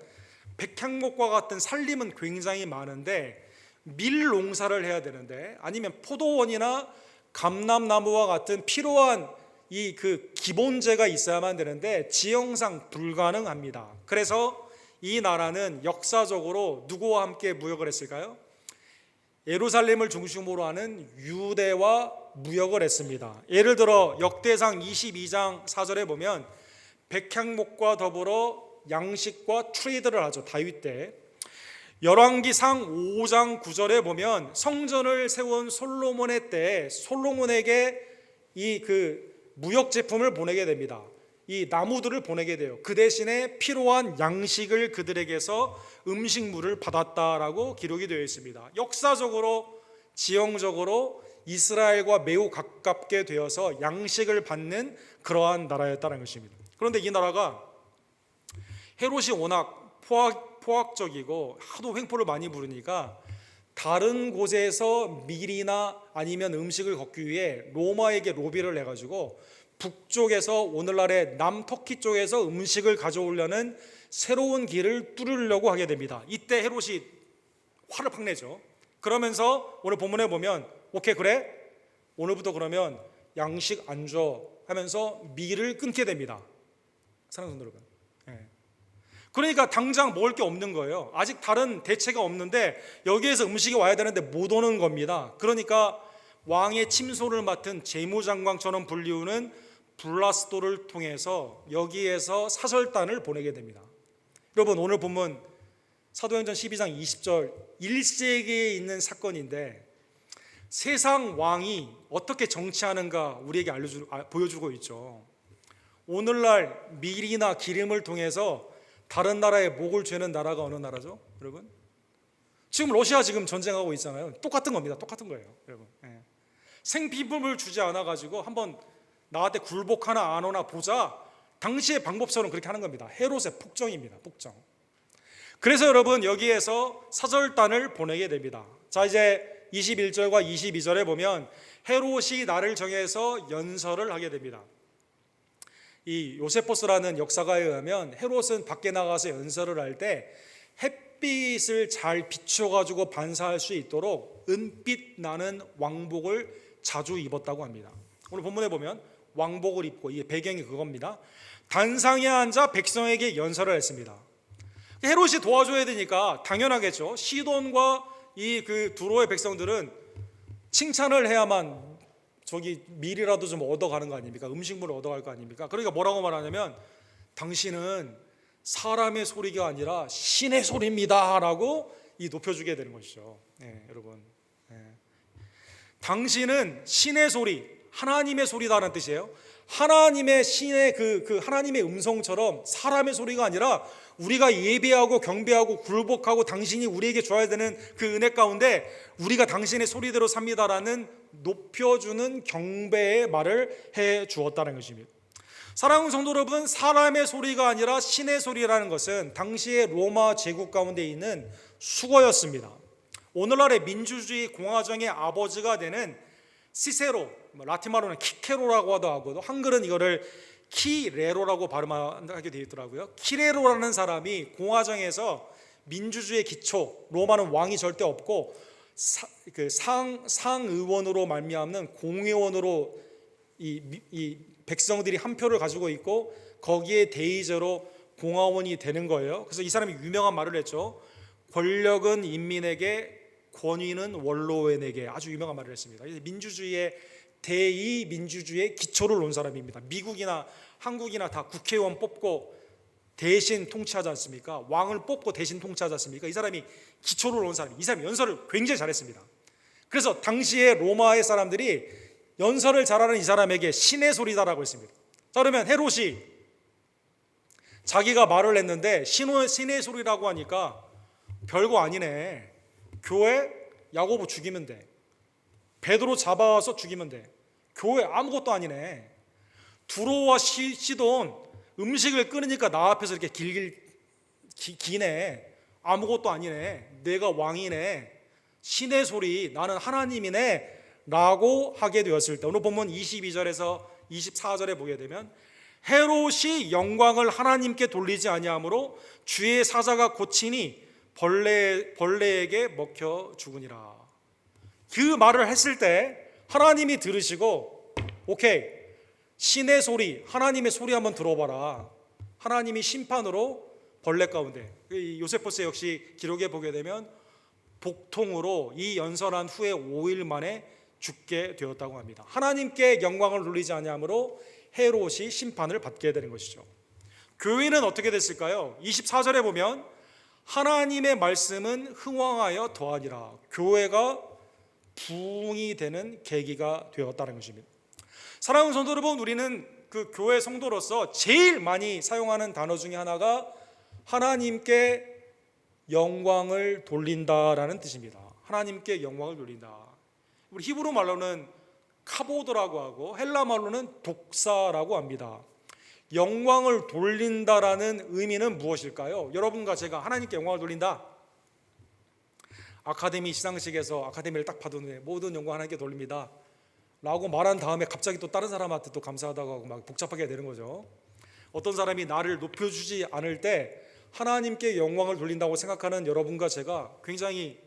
백향목과 같은 산림은 굉장히 많은데 밀 농사를 해야 되는데 아니면 포도원이나 감람나무와 같은 필요한 이 그 기본재가 있어야만 되는데 지형상 불가능합니다. 그래서 이 나라는 역사적으로 누구와 함께 무역을 했을까요? 예루살렘을 중심으로 하는 유대와 무역을 했습니다. 예를 들어 역대상 22장 4절에 보면 백향목과 더불어 양식과 트레이드를 하죠. 다윗 때. 열왕기상 5장 9절에 보면 성전을 세운 솔로몬의 때에 솔로몬에게 이 그 무역 제품을 보내게 됩니다. 이 나무들을 보내게 돼요. 그 대신에 필요한 양식을 그들에게서 음식물을 받았다라고 기록이 되어 있습니다. 역사적으로 지형적으로 이스라엘과 매우 가깝게 되어서 양식을 받는 그러한 나라였다는 것입니다. 그런데 이 나라가 헤롯이 워낙 포악적이고 하도 횡포를 많이 부르니까 다른 곳에서 밀이나 아니면 음식을 걷기 위해 로마에게 로비를 해가지고 북쪽에서 오늘날의 남터키 쪽에서 음식을 가져오려는 새로운 길을 뚫으려고 하게 됩니다. 이때 헤롯이 화를 팍 내죠. 그러면서 오늘 본문에 보면 오케이 그래 오늘부터 그러면 양식 안 줘 하면서 밀을 끊게 됩니다. 사랑하는 성도 여러분, 그러니까 당장 먹을 게 없는 거예요. 아직 다른 대체가 없는데 여기에서 음식이 와야 되는데 못 오는 겁니다. 그러니까 왕의 침소를 맡은 재무장관처럼 불리우는 블라스도를 통해서 여기에서 사절단을 보내게 됩니다. 여러분 오늘 본문 사도행전 12장 20절 1세기에 있는 사건인데 세상 왕이 어떻게 정치하는가 우리에게 보여주고 있죠. 오늘날 밀이나 기름을 통해서 다른 나라에 목을 죄는 나라가 어느 나라죠? 여러분 지금 러시아 지금 전쟁하고 있잖아요. 똑같은 겁니다. 똑같은 거예요. 여러분 생피품을 주지 않아가지고 한번 나한테 굴복 하나 안 오나 보자. 당시의 방법처럼 그렇게 하는 겁니다. 헤롯의 폭정입니다. 폭정. 그래서 여러분 여기에서 사절단을 보내게 됩니다. 자 이제 21절과 22절에 보면 헤롯이 날을 정해서 연설을 하게 됩니다. 이 요세포스라는 역사가에 의하면 헤롯은 밖에 나가서 연설을 할 때 햇빛을 잘 비춰가지고 반사할 수 있도록 은빛 나는 왕복을 자주 입었다고 합니다. 오늘 본문에 보면 왕복을 입고 이 배경이 그겁니다. 단상에 앉아 백성에게 연설을 했습니다. 헤롯이 도와줘야 되니까 당연하겠죠. 시돈과 이 그 두로의 백성들은 칭찬을 해야만 저기 밀이라도 좀 얻어가는 거 아닙니까? 음식물을 얻어갈 거 아닙니까? 그러니까 뭐라고 말하냐면 당신은 사람의 소리가 아니라 신의 소리입니다 라고 이 높여주게 되는 것이죠. 여러분 당신은 신의 소리 하나님의 소리다라는 뜻이에요. 하나님의 신의 그 하나님의 음성처럼 사람의 소리가 아니라 우리가 예배하고 경배하고 굴복하고 당신이 우리에게 줘야 되는 그 은혜 가운데 우리가 당신의 소리대로 삽니다라는 높여주는 경배의 말을 해 주었다는 것입니다. 사랑하는 성도 여러분, 사람의 소리가 아니라 신의 소리라는 것은 당시의 로마 제국 가운데 있는 수거였습니다. 오늘날의 민주주의 공화정의 아버지가 되는 시세로, 라틴말로는 키케로라고 하고 한글은 이거를 키레로라고 발음하게 되어 있더라고요. 키레로라는 사람이 공화정에서 민주주의의 기초, 로마는 왕이 절대 없고 상의원으로 말미암는 공의원으로 이 백성들이 한 표를 가지고 있고 거기에 대의제로 공화원이 되는 거예요. 그래서 이 사람이 유명한 말을 했죠. 권력은 인민에게, 권위는 원로원에게. 아주 유명한 말을 했습니다. 민주주의의 대의민주주의의 기초를 놓은 사람입니다. 미국이나 한국이나 다 국회의원 뽑고 대신 통치하지 않습니까? 왕을 뽑고 대신 통치하지 않습니까? 이 사람이 기초를 놓은 사람이, 이 사람이 연설을 굉장히 잘했습니다. 그래서 당시에 로마의 사람들이 연설을 잘하는 이 사람에게 신의 소리다라고 했습니다. 자, 그러면 헤롯이 자기가 말을 했는데 신의 소리라고 하니까 별거 아니네. 교회 야고보 죽이면 돼. 베드로 잡아와서 죽이면 돼. 교회 아무것도 아니네. 두로와 시돈 음식을 끊으니까 나 앞에서 이렇게 기네. 아무것도 아니네. 내가 왕이네. 신의 소리, 나는 하나님이네 라고 하게 되었을 때, 오늘 본문 22절에서 24절에 보게 되면 헤롯이 영광을 하나님께 돌리지 아니하므로 주의 사자가 고치니 벌레에게 먹혀 죽으니라. 그 말을 했을 때 하나님이 들으시고, 오케이, 신의 소리, 하나님의 소리 한번 들어봐라. 하나님이 심판으로 벌레 가운데, 요세포스 역시 기록에 보게 되면 복통으로 이 연설한 후에 5일 만에 죽게 되었다고 합니다. 하나님께 영광을 돌리지 아니하므로 헤롯이 심판을 받게 되는 것이죠. 교회는 어떻게 됐을까요? 24절에 보면 하나님의 말씀은 흥왕하여 더하니라. 교회가 부흥이 되는 계기가 되었다는 것입니다. 사랑하는 성도 여러분, 우리는 그 교회 성도로서 제일 많이 사용하는 단어 중에 하나가 하나님께 영광을 돌린다라는 뜻입니다. 하나님께 영광을 돌린다. 우리 히브리 말로는 카보드라고 하고 헬라 말로는 독사라고 합니다. 영광을 돌린다라는 의미는 무엇일까요? 여러분과 제가 하나님께 영광을 돌린다. 아카데미 시상식에서 아카데미를 딱 받았는데 모든 영광 하나님께 돌립니다 라고 말한 다음에 갑자기 또 다른 사람한테 또 감사하다고 하고 막 복잡하게 되는 거죠. 어떤 사람이 나를 높여주지 않을 때 하나님께 영광을 돌린다고 생각하는 여러분과 제가 굉장히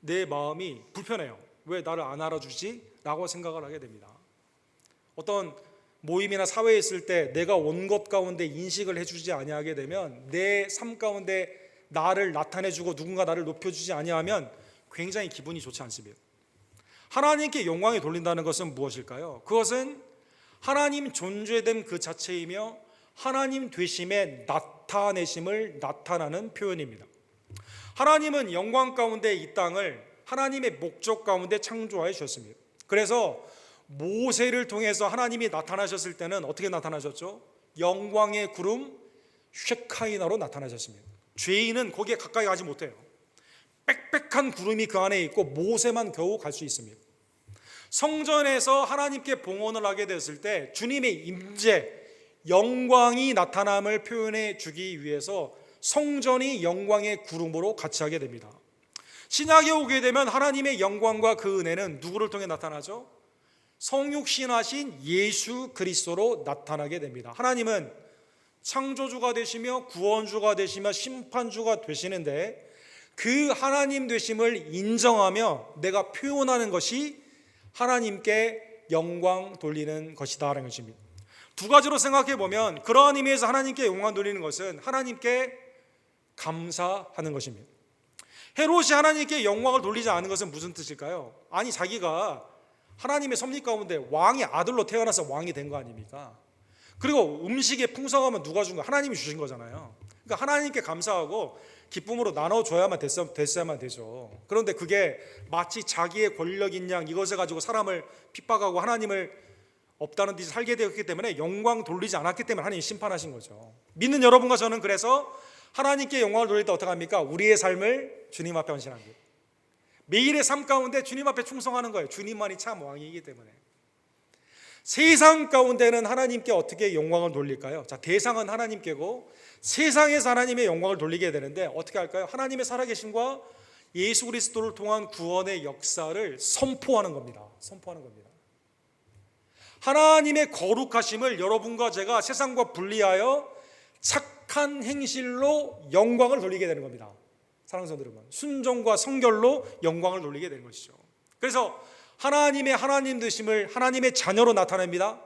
내 마음이 불편해요. 왜 나를 안 알아주지? 라고 생각을 하게 됩니다. 어떤 모임이나 사회에 있을 때 내가 온 것 가운데 인식을 해주지 아니하게 되면, 내 삶 가운데 나를 나타내주고 누군가 나를 높여주지 아니하면 굉장히 기분이 좋지 않습니다. 하나님께 영광이 돌린다는 것은 무엇일까요? 그것은 하나님 존재됨 그 자체이며 하나님 되심의 나타내심을 나타나는 표현입니다. 하나님은 영광 가운데 이 땅을 하나님의 목적 가운데 창조하여 주셨습니다. 그래서 모세를 통해서 하나님이 나타나셨을 때는 어떻게 나타나셨죠? 영광의 구름 쉐카이나로 나타나셨습니다. 죄인은 거기에 가까이 가지 못해요. 빽빽한 구름이 그 안에 있고 모세만 겨우 갈 수 있습니다. 성전에서 하나님께 봉헌을 하게 됐을 때 주님의 임재, 영광이 나타남을 표현해 주기 위해서 성전이 영광의 구름으로 같이 하게 됩니다. 신약에 오게 되면 하나님의 영광과 그 은혜는 누구를 통해 나타나죠? 성육신하신 예수 그리스도로 나타나게 됩니다. 하나님은 창조주가 되시며 구원주가 되시며 심판주가 되시는데, 그 하나님 되심을 인정하며 내가 표현하는 것이 하나님께 영광 돌리는 것이다 라는 것입니다. 두 가지로 생각해 보면, 그러한 의미에서 하나님께 영광 돌리는 것은 하나님께 감사하는 것입니다. 헤롯이 하나님께 영광을 돌리지 않은 것은 무슨 뜻일까요? 아니, 자기가 하나님의 섭리 가운데 왕의 아들로 태어나서 왕이 된 거 아닙니까? 그리고 음식의 풍성함은 누가 준 거예요? 하나님이 주신 거잖아요. 그러니까 하나님께 감사하고 기쁨으로 나눠줘야만 됐어야만 되죠. 그런데 그게 마치 자기의 권력인 양 이것을 가지고 사람을 핍박하고 하나님을 없다는 듯이 살게 되었기 때문에 영광 돌리지 않았기 때문에 하나님이 심판하신 거죠. 믿는 여러분과 저는 그래서 하나님께 영광을 돌릴 때 어떻게 합니까? 우리의 삶을 주님 앞에 헌신하는 거예요. 매일의 삶 가운데 주님 앞에 충성하는 거예요. 주님만이 참 왕이기 때문에. 세상 가운데는 하나님께 어떻게 영광을 돌릴까요? 자, 대상은 하나님께고 세상에서 하나님의 영광을 돌리게 되는데 어떻게 할까요? 하나님의 살아계심과 예수 그리스도를 통한 구원의 역사를 선포하는 겁니다. 선포하는 겁니다. 하나님의 거룩하심을 여러분과 제가 세상과 분리하여 착한 행실로 영광을 돌리게 되는 겁니다. 사랑하는 성도 여러분, 순종과 성결로 영광을 돌리게 되는 것이죠. 그래서 하나님의 하나님 되심을 하나님의 자녀로 나타냅니다.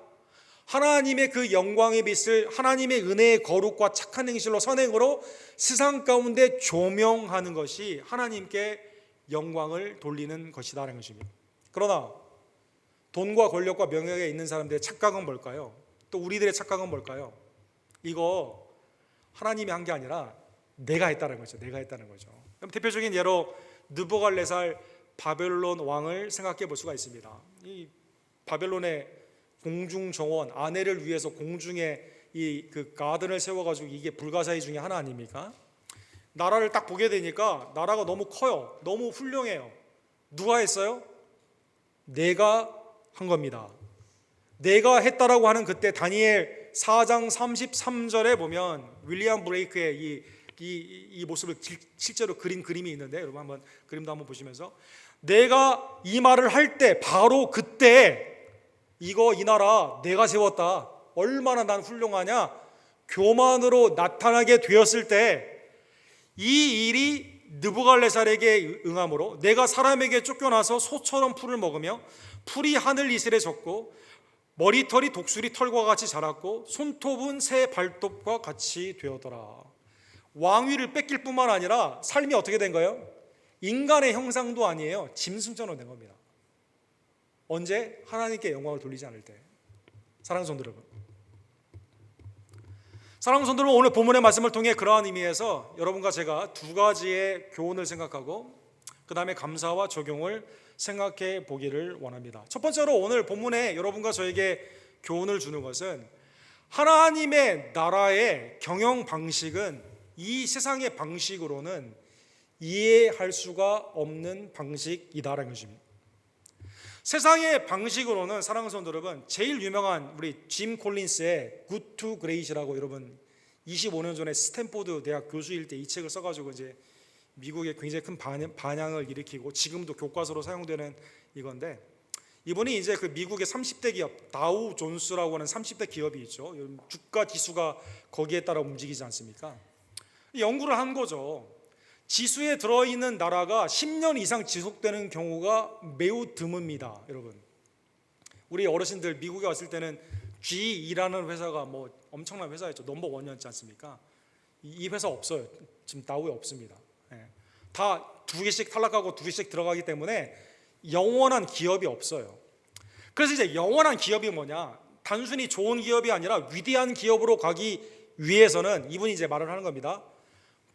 하나님의 그 영광의 빛을 하나님의 은혜의 거룩과 착한 행실로 선행으로 세상 가운데 조명하는 것이 하나님께 영광을 돌리는 것이다라는 것입니다. 그러나 돈과 권력과 명예가 있는 사람들의 착각은 뭘까요? 또 우리들의 착각은 뭘까요? 이거 하나님이 한 게 아니라 내가 했다는 거죠. 내가 했다는 거죠. 그럼 대표적인 예로 느부갓네살 바벨론 왕을 생각해 볼 수가 있습니다. 이 바벨론의 공중 정원, 아내를 위해서 공중에 이 그 가든을 세워가지고 이게 불가사의 중에 하나 아닙니까? 나라를 딱 보게 되니까 나라가 너무 커요. 너무 훌륭해요. 누가 했어요? 내가 한 겁니다. 내가 했다라고 하는 그때 다니엘 4장 33절에 보면 윌리엄 브레이크의 이 모습을 실제로 그린 그림이 있는데, 여러분 한번 그림도 한번 보시면서, 내가 이 말을 할 때 바로 그때 이 나라 내가 세웠다, 얼마나 난 훌륭하냐, 교만으로 나타나게 되었을 때 이 일이 느부갓네살에게 응함으로 내가 사람에게 쫓겨나서 소처럼 풀을 먹으며 풀이 하늘 이슬에 졌고 머리털이 독수리 털과 같이 자랐고 손톱은 새 발톱과 같이 되었더라. 왕위를 뺏길 뿐만 아니라 삶이 어떻게 된 거예요? 인간의 형상도 아니에요. 짐승처럼 된 겁니다. 언제? 하나님께 영광을 돌리지 않을 때. 사랑하는 성도 여러분, 사랑하는 성도 여러분, 오늘 본문의 말씀을 통해 그러한 의미에서 여러분과 제가 두 가지의 교훈을 생각하고 그 다음에 감사와 적용을 생각해 보기를 원합니다. 첫 번째로 오늘 본문에 여러분과 저에게 교훈을 주는 것은 하나님의 나라의 경영 방식은 이 세상의 방식으로는 이해할 수가 없는 방식이다라는 것입니다. 세상의 방식으로는, 사랑하는 성도 여러분, 제일 유명한 우리 짐 콜린스의 Good to Great이라고, 여러분 25년 전에 스탠포드 대학 교수일 때 이 책을 써가지고 이제 미국에 굉장히 큰 반향을 일으키고 지금도 교과서로 사용되는 이건데, 이분이 이제 그 미국의 30대 기업 다우 존스라고 하는 30대 기업이 있죠. 주가 지수가 거기에 따라 움직이지 않습니까? 연구를 한 거죠. 지수에 들어있는 나라가 10년 이상 지속되는 경우가 매우 드뭅니다. 여러분, 우리 어르신들 미국에 왔을 때는 GE라는 회사가 뭐 엄청난 회사였죠. 넘버원이었지 않습니까? 이 회사 없어요. 지금 다우에 없습니다. 다 두 개씩 탈락하고 두 개씩 들어가기 때문에 영원한 기업이 없어요. 그래서 이제 영원한 기업이 뭐냐? 단순히 좋은 기업이 아니라 위대한 기업으로 가기 위해서는 이분이 이제 말을 하는 겁니다.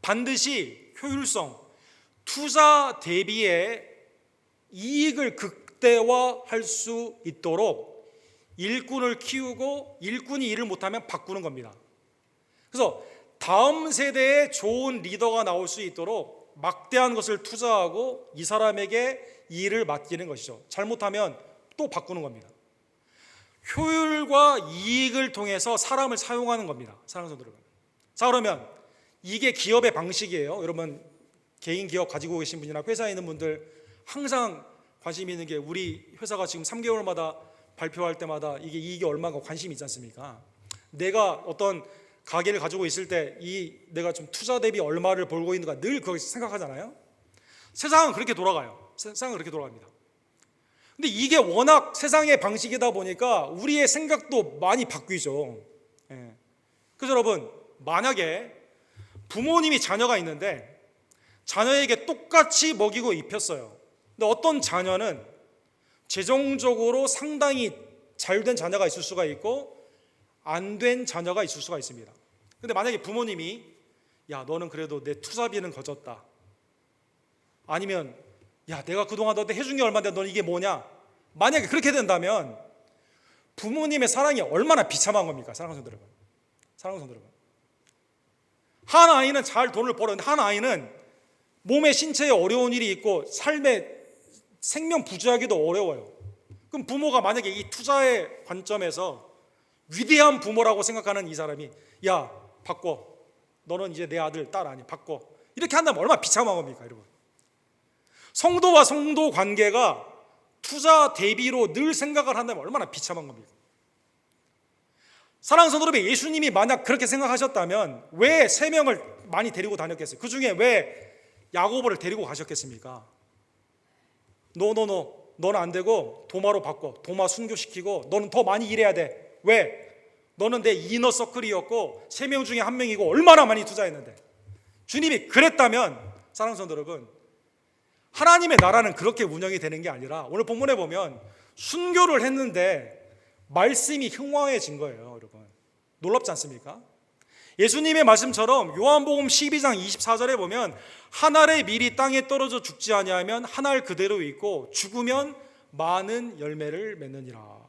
반드시 효율성, 투자 대비의 이익을 극대화할 수 있도록 일꾼을 키우고 일꾼이 일을 못하면 바꾸는 겁니다. 그래서 다음 세대에 좋은 리더가 나올 수 있도록 막대한 것을 투자하고 이 사람에게 일을 맡기는 것이죠. 잘못하면 또 바꾸는 겁니다. 효율과 이익을 통해서 사람을 사용하는 겁니다. 사랑하는 성도 여러분. 자, 그러면 이게 기업의 방식이에요. 여러분 개인 기업 가지고 계신 분이나 회사에 있는 분들 항상 관심 있는 게, 우리 회사가 지금 3개월마다 발표할 때마다 이게 이익이 얼마가 관심이 있지 않습니까? 내가 어떤 가게를 가지고 있을 때 내가 좀 투자 대비 얼마를 벌고 있는가 늘 그걸 생각하잖아요. 세상은 그렇게 돌아가요. 세상은 그렇게 돌아갑니다. 근데 이게 워낙 세상의 방식이다 보니까 우리의 생각도 많이 바뀌죠. 그래서 여러분, 만약에 부모님이 자녀가 있는데 자녀에게 똑같이 먹이고 입혔어요. 근데 어떤 자녀는 재정적으로 상당히 잘된 자녀가 있을 수가 있고 안 된 자녀가 있을 수가 있습니다. 근데 만약에 부모님이, 야, 너는 그래도 내 투자비는 거졌다, 아니면 야, 내가 그동안 너한테 해준 게 얼마인데 넌 이게 뭐냐, 만약에 그렇게 된다면 부모님의 사랑이 얼마나 비참한 겁니까? 사랑하는 성도 여러분, 사랑하는 성도 여러분, 한 아이는 잘 돈을 벌었는데 한 아이는 몸에 신체에 어려운 일이 있고 삶에 생명 부주하기도 어려워요. 그럼 부모가 만약에 이 투자의 관점에서 위대한 부모라고 생각하는 이 사람이, 야, 바꿔, 너는 이제 내 아들 딸 아니, 바꿔, 이렇게 한다면 얼마나 비참한 겁니까, 여러분? 성도와 성도 관계가 투자 대비로 늘 생각을 한다면 얼마나 비참한 겁니까? 사랑하는 성도 여러분, 예수님이 만약 그렇게 생각하셨다면 왜 3명을 많이 데리고 다녔겠어요? 그 중에 왜 야고보를 데리고 가셨겠습니까? 너는 안 되고 도마로 바꿔, 도마 순교시키고 너는 더 많이 일해야 돼. 왜? 너는 내 이너 서클이었고 3명 중에 1명이고 얼마나 많이 투자했는데. 주님이 그랬다면, 사랑하는 성도 여러분, 하나님의 나라는 그렇게 운영이 되는 게 아니라 오늘 본문에 보면 순교를 했는데 말씀이 흥왕해진 거예요. 여러분, 놀랍지 않습니까? 예수님의 말씀처럼 요한복음 12장 24절에 보면 한 알의 밀이 땅에 떨어져 죽지 아니하면 한 알 그대로 있고 죽으면 많은 열매를 맺느니라.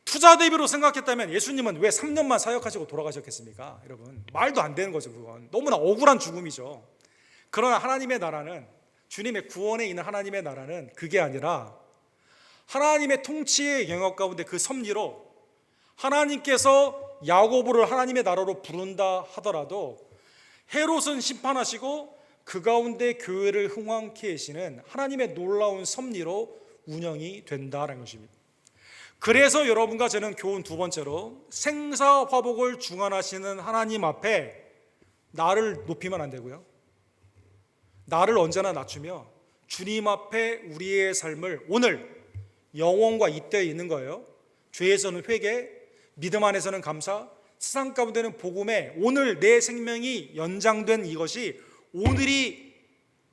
투자 대비로 생각했다면 예수님은 왜 3년만 사역하시고 돌아가셨겠습니까? 여러분, 말도 안 되는 거죠. 그건 너무나 억울한 죽음이죠. 그러나 하나님의 나라는, 주님의 구원에 있는 하나님의 나라는 그게 아니라 하나님의 통치의 영역 가운데 그 섭리로 하나님께서 야고보를 하나님의 나라로 부른다 하더라도 헤롯은 심판하시고 그 가운데 교회를 흥왕케 하시는 하나님의 놀라운 섭리로 운영이 된다는 것입니다. 그래서 여러분과 저는 교훈 두 번째로 생사화복을 주관하시는 하나님 앞에 나를 높이면 안 되고요, 나를 언제나 낮추며 주님 앞에 우리의 삶을 오늘 영원과 이때에 있는 거예요. 죄에서는 회개, 믿음 안에서는 감사, 세상 가운데는 복음에 오늘 내 생명이 연장된 이것이 오늘이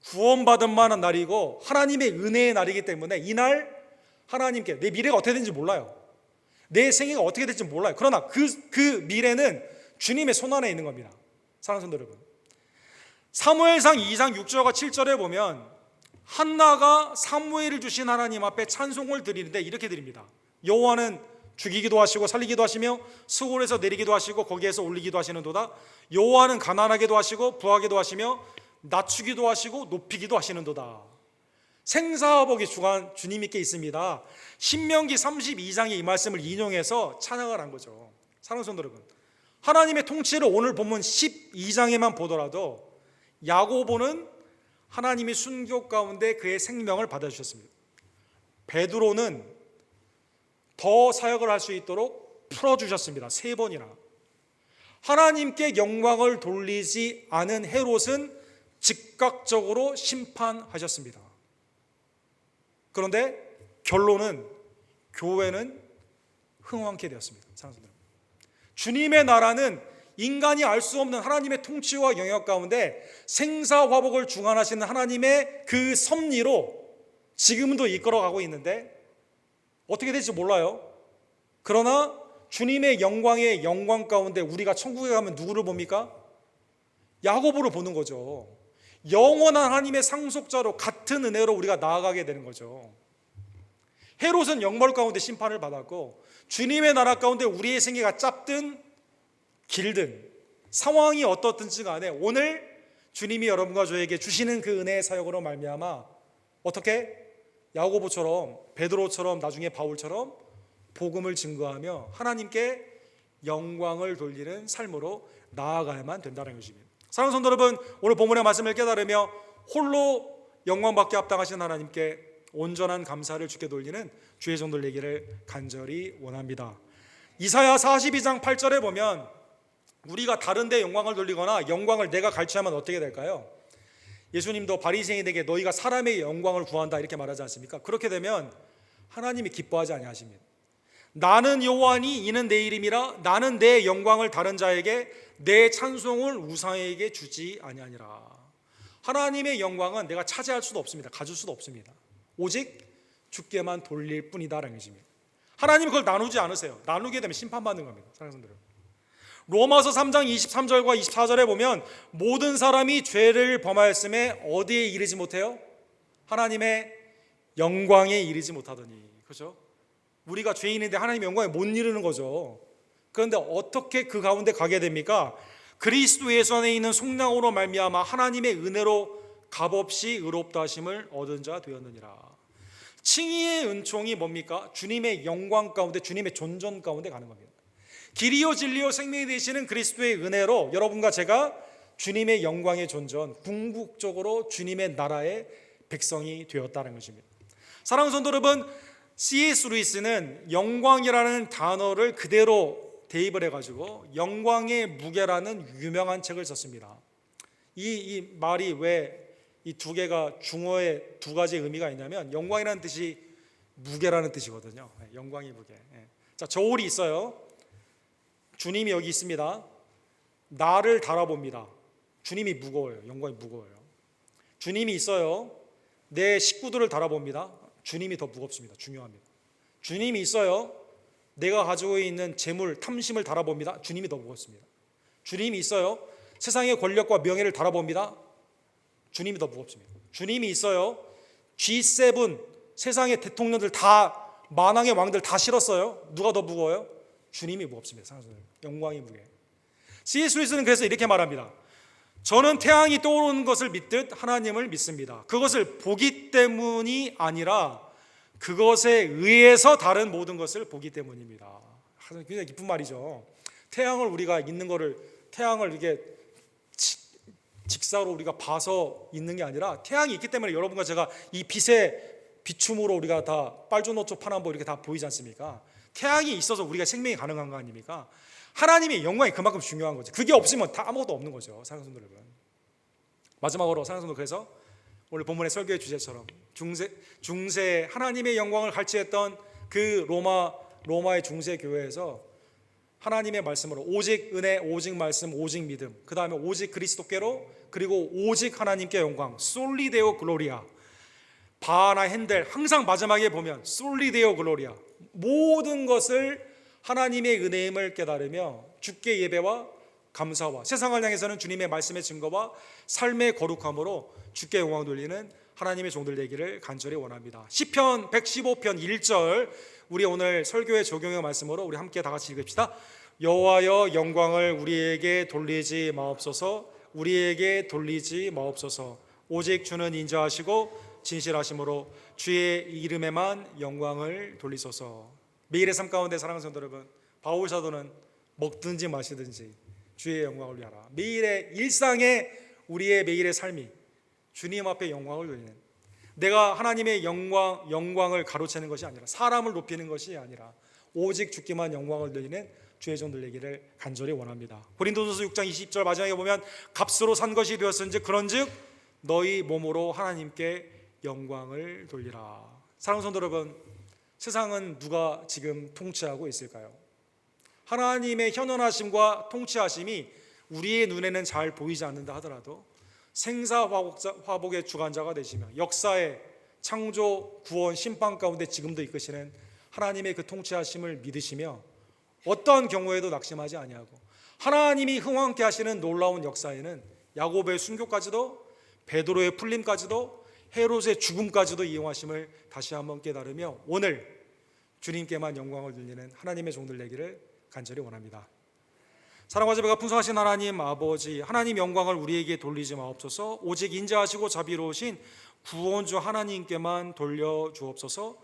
구원받은 만한 날이고 하나님의 은혜의 날이기 때문에 이날 하나님께, 내 미래가 어떻게 되는지 몰라요, 내 생애가 어떻게 될지 몰라요. 그러나 그 미래는 주님의 손안에 있는 겁니다. 사랑하는 성도 여러분, 사무엘상 2장 6절과 7절에 보면 한나가 사무엘을 주신 하나님 앞에 찬송을 드리는데 이렇게 드립니다. 여호와는 죽이기도 하시고 살리기도 하시며 수골에서 내리기도 하시고 거기에서 올리기도 하시는도다. 여호와는 가난하게도 하시고 부하게도 하시며 낮추기도 하시고 높이기도 하시는도다. 생사화복이 주관 주님께 있습니다. 신명기 32장의 이 말씀을 인용해서 찬양을 한 거죠. 사랑하는 성도 여러분, 하나님의 통치를 오늘 본문 12장에만 보더라도 야고보는 하나님의 순교 가운데 그의 생명을 받아주셨습니다. 베드로는 더 사역을 할 수 있도록 풀어주셨습니다. 3번이나. 하나님께 영광을 돌리지 않은 헤롯은 즉각적으로 심판하셨습니다. 그런데 결론은 교회는 흥왕케 되었습니다. 주님의 나라는 인간이 알 수 없는 하나님의 통치와 영역 가운데 생사화복을 주관하시는 하나님의 그 섭리로 지금도 이끌어가고 있는데 어떻게 될지 몰라요. 그러나 주님의 영광의 영광 가운데 우리가 천국에 가면 누구를 봅니까? 야고보를 보는 거죠. 영원한 하나님의 상속자로 같은 은혜로 우리가 나아가게 되는 거죠. 헤롯은 영벌 가운데 심판을 받았고 주님의 나라 가운데 우리의 생애가 짧든 길든 상황이 어떻든지 간에 오늘 주님이 여러분과 저에게 주시는 그 은혜의 사역으로 말미암아 어떻게 야고보처럼, 베드로처럼, 나중에 바울처럼 복음을 증거하며 하나님께 영광을 돌리는 삶으로 나아가야만 된다는 것입니다. 사랑하는 성도 여러분, 오늘 본문의 말씀을 깨달으며 홀로 영광받게 합당하신 하나님께 온전한 감사를 주께 돌리는 주의 종들 되기를 간절히 원합니다. 이사야 42장 8절에 보면 우리가 다른 데 영광을 돌리거나 영광을 내가 갈취하면 어떻게 될까요? 예수님도 바리새인에게 너희가 사람의 영광을 구한다 이렇게 말하지 않습니까? 그렇게 되면 하나님이 기뻐하지 아니하십니다. 나는 여호와니 이는 내 이름이라 나는 내 영광을 다른 자에게 내 찬송을 우상에게 주지 아니하니라. 하나님의 영광은 내가 차지할 수도 없습니다. 가질 수도 없습니다. 오직 주께만 돌릴 뿐이다라는 것입니다. 하나님은 그걸 나누지 않으세요. 나누게 되면 심판받는 겁니다. 사랑하는 분들, 로마서 3장 23절과 24절에 보면 모든 사람이 죄를 범하였음에 어디에 이르지 못해요? 하나님의 영광에 이르지 못하더니. 그렇죠? 우리가 죄인인데 하나님의 영광에 못 이르는 거죠. 그런데 어떻게 그 가운데 가게 됩니까? 그리스도 예수 안에 있는 속량으로 말미암아 하나님의 은혜로 값없이 의롭다 하심을 얻은 자 되었느니라. 칭의의 은총이 뭡니까? 주님의 영광 가운데, 주님의 존전 가운데 가는 겁니다. 길이요 진리요 생명이 되시는 그리스도의 은혜로 여러분과 제가 주님의 영광의 존전, 궁극적으로 주님의 나라의 백성이 되었다는 것입니다. 사랑하는 성도 여러분, C.S. 루이스는 영광이라는 단어를 그대로 대입을 해가지고 영광의 무게라는 유명한 책을 썼습니다. 이 말이 왜 이 두 개가 중어에 두 가지 의미가 있냐면 영광이라는 뜻이 무게라는 뜻이거든요. 영광의 무게. 자, 저울이 있어요. 주님이 여기 있습니다. 나를 달아봅니다. 주님이 무거워요. 영광이 무거워요. 주님이 있어요. 내 식구들을 달아봅니다. 주님이 더 무겁습니다. 중요합니다. 주님이 있어요. 내가 가지고 있는 재물, 탐심을 달아봅니다. 주님이 더 무겁습니다. 주님이 있어요. 세상의 권력과 명예를 달아봅니다. 주님이 더 무겁습니다. 주님이 있어요. G7 세상의 대통령들 다, 만왕의 왕들 다 실었어요. 누가 더 무거워요? 주님이 무겁습니다. 영광이 무게. C.S. 루이스는 그래서 이렇게 말합니다. 저는 태양이 떠오르는 것을 믿듯 하나님을 믿습니다. 그것을 보기 때문이 아니라 그것에 의해서 다른 모든 것을 보기 때문입니다. 굉장히 깊은 말이죠. 태양을 우리가 있는 거를, 태양을 이렇게 직사로 우리가 봐서 있는 게 아니라 태양이 있기 때문에 여러분과 제가 이 빛의 비춤으로 우리가 다 빨주노초 파남보 이렇게 다 보이지 않습니까? 태양이 있어서 우리가 생명이 가능한 거 아닙니까? 하나님의 영광이 그만큼 중요한 거죠. 그게 없으면 다 아무것도 없는 거죠. 사랑하는 성도 여러분. 마지막으로 사랑하는 성도, 그래서 오늘 본문의 설교의 주제처럼 중세 하나님의 영광을 갈취했던 그 로마의 중세 교회에서 하나님의 말씀으로 오직 은혜, 오직 말씀, 오직 믿음, 그 다음에 오직 그리스도께로, 그리고 오직 하나님께 영광, 솔리데오 글로리아. 바나 핸델 항상 마지막에 보면 솔리데오 글로리아, 모든 것을 하나님의 은혜임을 깨달으며 주께 예배와 감사와 세상을 향해서는 주님의 말씀의 증거와 삶의 거룩함으로 주께 영광 돌리는 하나님의 종들 되기를 간절히 원합니다. 시편 115편 1절, 우리 오늘 설교의 적용의 말씀으로 우리 함께 다 같이 읽읍시다. 여호와여 영광을 우리에게 돌리지 마옵소서, 우리에게 돌리지 마옵소서. 오직 주는 인자하시고 진실하심으로 주의 이름에만 영광을 돌리소서. 매일의 삶 가운데 사랑하는 성도 여러분, 바울 사도는 먹든지 마시든지 주의 영광을 위하라. 매일의 일상에 우리의 매일의 삶이 주님 앞에 영광을 돌리는, 내가 하나님의 영광을 가로채는 것이 아니라, 사람을 높이는 것이 아니라 오직 주께만 영광을 돌리는 주의 종들 되기를 간절히 원합니다. 고린도전서 6장 20절 마지막에 보면 값으로 산 것이 되었은즉 그런즉 너희 몸으로 하나님께 영광을 돌리라. 사랑하는 성도 여러분, 세상은 누가 지금 통치하고 있을까요? 하나님의 현원하심과 통치하심이 우리의 눈에는 잘 보이지 않는다 하더라도 생사화복의 주관자가 되시며 역사의 창조, 구원, 심판 가운데 지금도 이끄시는 하나님의 그 통치하심을 믿으시며 어떤 경우에도 낙심하지 아니하고 하나님이 흥왕케 하시는 놀라운 역사에는 야곱의 순교까지도, 베드로의 풀림까지도, 헤롯의 죽음까지도 이용하심을 다시 한번 깨달으며 오늘 주님께만 영광을 돌리는 하나님의 종들 되기를 간절히 원합니다. 사랑과 자비가 풍성하신 하나님 아버지, 하나님 영광을 우리에게 돌리지 마옵소서. 오직 인자하시고 자비로우신 구원주 하나님께만 돌려주옵소서.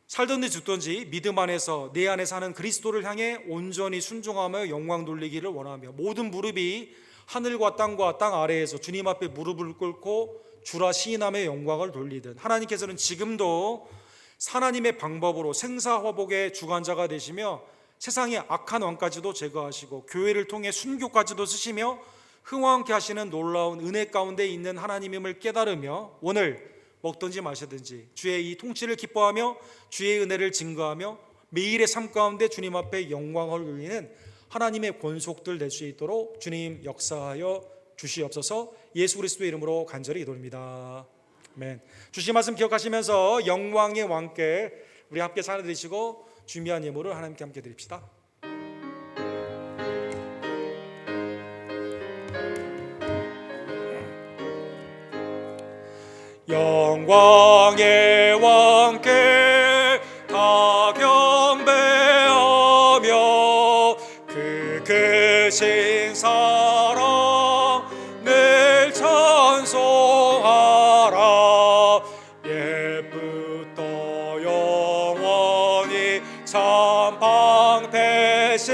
살든지 죽든지 믿음 안에서 내 안에 사는 그리스도를 향해 온전히 순종하며 영광 돌리기를 원하며 모든 무릎이 하늘과 땅과 땅 아래에서 주님 앞에 무릎을 꿇고 주라 시인하며 영광을 돌리듯 하나님께서는 지금도 하나님의 방법으로 생사화복의 주관자가 되시며 세상의 악한 왕까지도 제거하시고 교회를 통해 순교까지도 쓰시며 흥왕케 하시는 놀라운 은혜 가운데 있는 하나님임을 깨달으며 오늘 먹든지 마시든지 주의 이 통치를 기뻐하며 주의 은혜를 증거하며 매일의 삶 가운데 주님 앞에 영광을 돌리는 하나님의 권속들 될 수 있도록 주님 역사하여 주시옵소서. 예수 그리스도의 이름으로 간절히 기도합니다. 아멘. 주신 말씀 기억하시면서 영광의 왕께 우리 함께 찬양 드리시고 준비한 예물을 하나님께 함께 드립시다. 영광의 왕께 다 경배하며 그 크신 사랑 늘 찬송하라. 옛부터 영원히 참 방패시니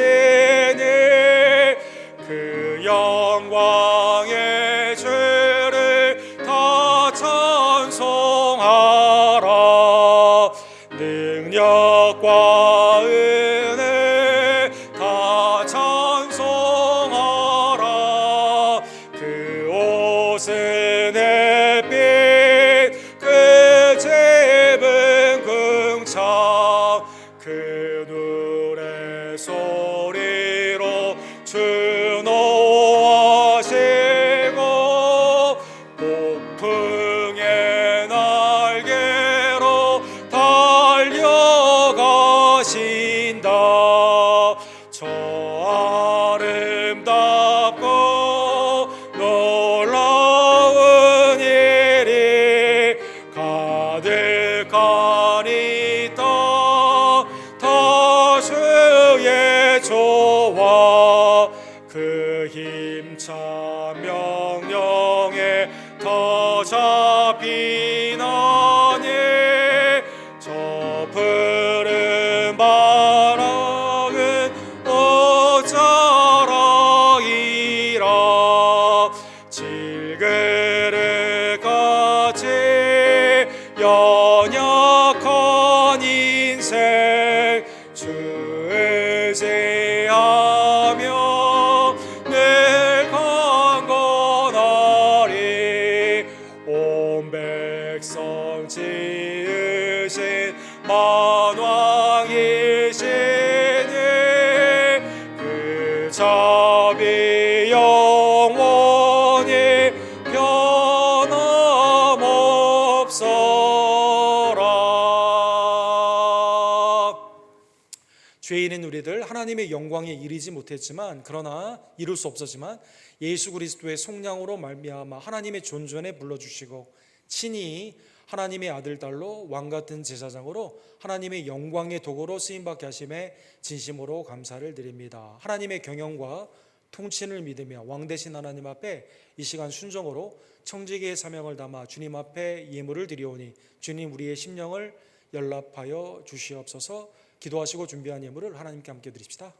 그 영광의 죄를 다 찬송하라. 능력과 은혜 다 찬송하라. 그 옷은 햇빛 그 집은 궁창 그 노래 소리로 주노하시고 폭풍의 날개로 달려가신다. 저 아름다운 보좌 비난이 저 푸른 바람은 어쩌라이라 질그릇같이 연약한 인생 주의 제하며 늘 강건하리 온 백성 지으신 만왕이시니 그 자비 영원히 변함없어라. 죄인인 우리들 하나님의 영광에 이르지 못했지만 그러나 이룰 수 없었지만 예수 그리스도의 속량으로 말미암아 하나님의 존전에 불러주시고 친히 하나님의 아들 딸로 왕같은 제사장으로 하나님의 영광의 도구로 쓰임받게 하심에 진심으로 감사를 드립니다. 하나님의 경영과 통치를 믿으며 왕 되신 하나님 앞에 이 시간 순종으로 청지기의 사명을 담아 주님 앞에 예물을 드리오니 주님 우리의 심령을 연락하여 주시옵소서. 기도하시고 준비한 예물을 하나님께 함께 드립시다.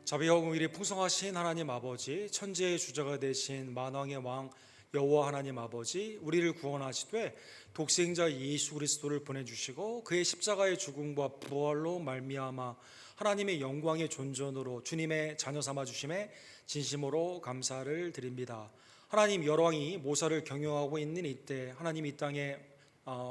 자비와 공일이 풍성하신 하나님 아버지, 천지의 주자가 되신 만왕의 왕 여호와 하나님 아버지, 우리를 구원하시되 독생자 예수 그리스도를 보내주시고 그의 십자가의 죽음과 부활로 말미암아 하나님의 영광의 존전으로 주님의 자녀 삼아 주심에 진심으로 감사를 드립니다. 하나님, 열왕이 모사를 경영하고 있는 이때 하나님 이 땅에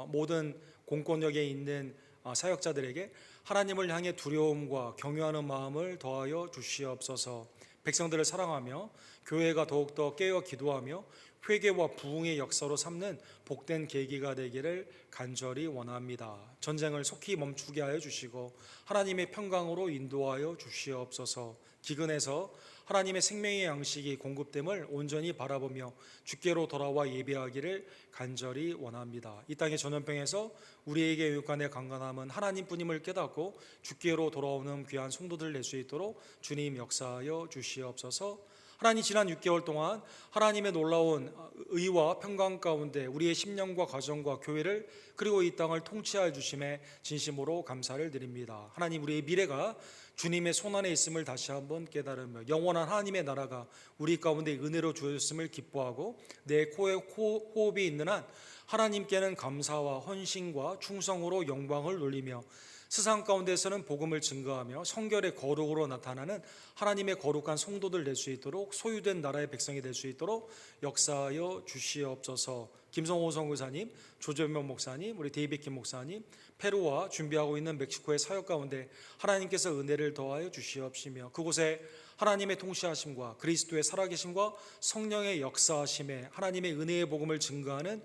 모든 공권력에 있는 사역자들에게 하나님을 향해 두려움과 경외하는 마음을 더하여 주시옵소서. 백성들을 사랑하며 교회가 더욱더 깨어 기도하며 회개와 부흥의 역사로 삼는 복된 계기가 되기를 간절히 원합니다. 전쟁을 속히 멈추게 하여 주시고 하나님의 평강으로 인도하여 주시옵소서. 기근에서 하나님의 생명의 양식이 공급됨을 온전히 바라보며 주께로 돌아와 예배하기를 간절히 원합니다. 이 땅의 전염병에서 우리에게 유익간의 강건함은 하나님뿐임을 깨닫고 주께로 돌아오는 귀한 성도들 낼 수 있도록 주님 역사하여 주시옵소서. 하나님, 지난 6개월 동안 하나님의 놀라운 의와 평강 가운데 우리의 심령과 가정과 교회를 그리고 이 땅을 통치하여 주심에 진심으로 감사를 드립니다. 하나님, 우리의 미래가 주님의 손안에 있음을 다시 한번 깨달으며 영원한 하나님의 나라가 우리 가운데 은혜로 주어졌음을 기뻐하고 내 코에 호흡이 있는 한 하나님께는 감사와 헌신과 충성으로 영광을 돌리며 세상 가운데서는 복음을 증거하며 성결의 거룩으로 나타나는 하나님의 거룩한 성도들 될 수 있도록 소유된 나라의 백성이 될 수 있도록 역사하여 주시옵소서. 김성호 선교사님, 조재명 목사님, 우리 데이빗 김 목사님, 페루와 준비하고 있는 멕시코의 사역 가운데 하나님께서 은혜를 더하여 주시옵시며 그곳에 하나님의 통치하심과 그리스도의 살아계심과 성령의 역사하심에 하나님의 은혜의 복음을 증거하는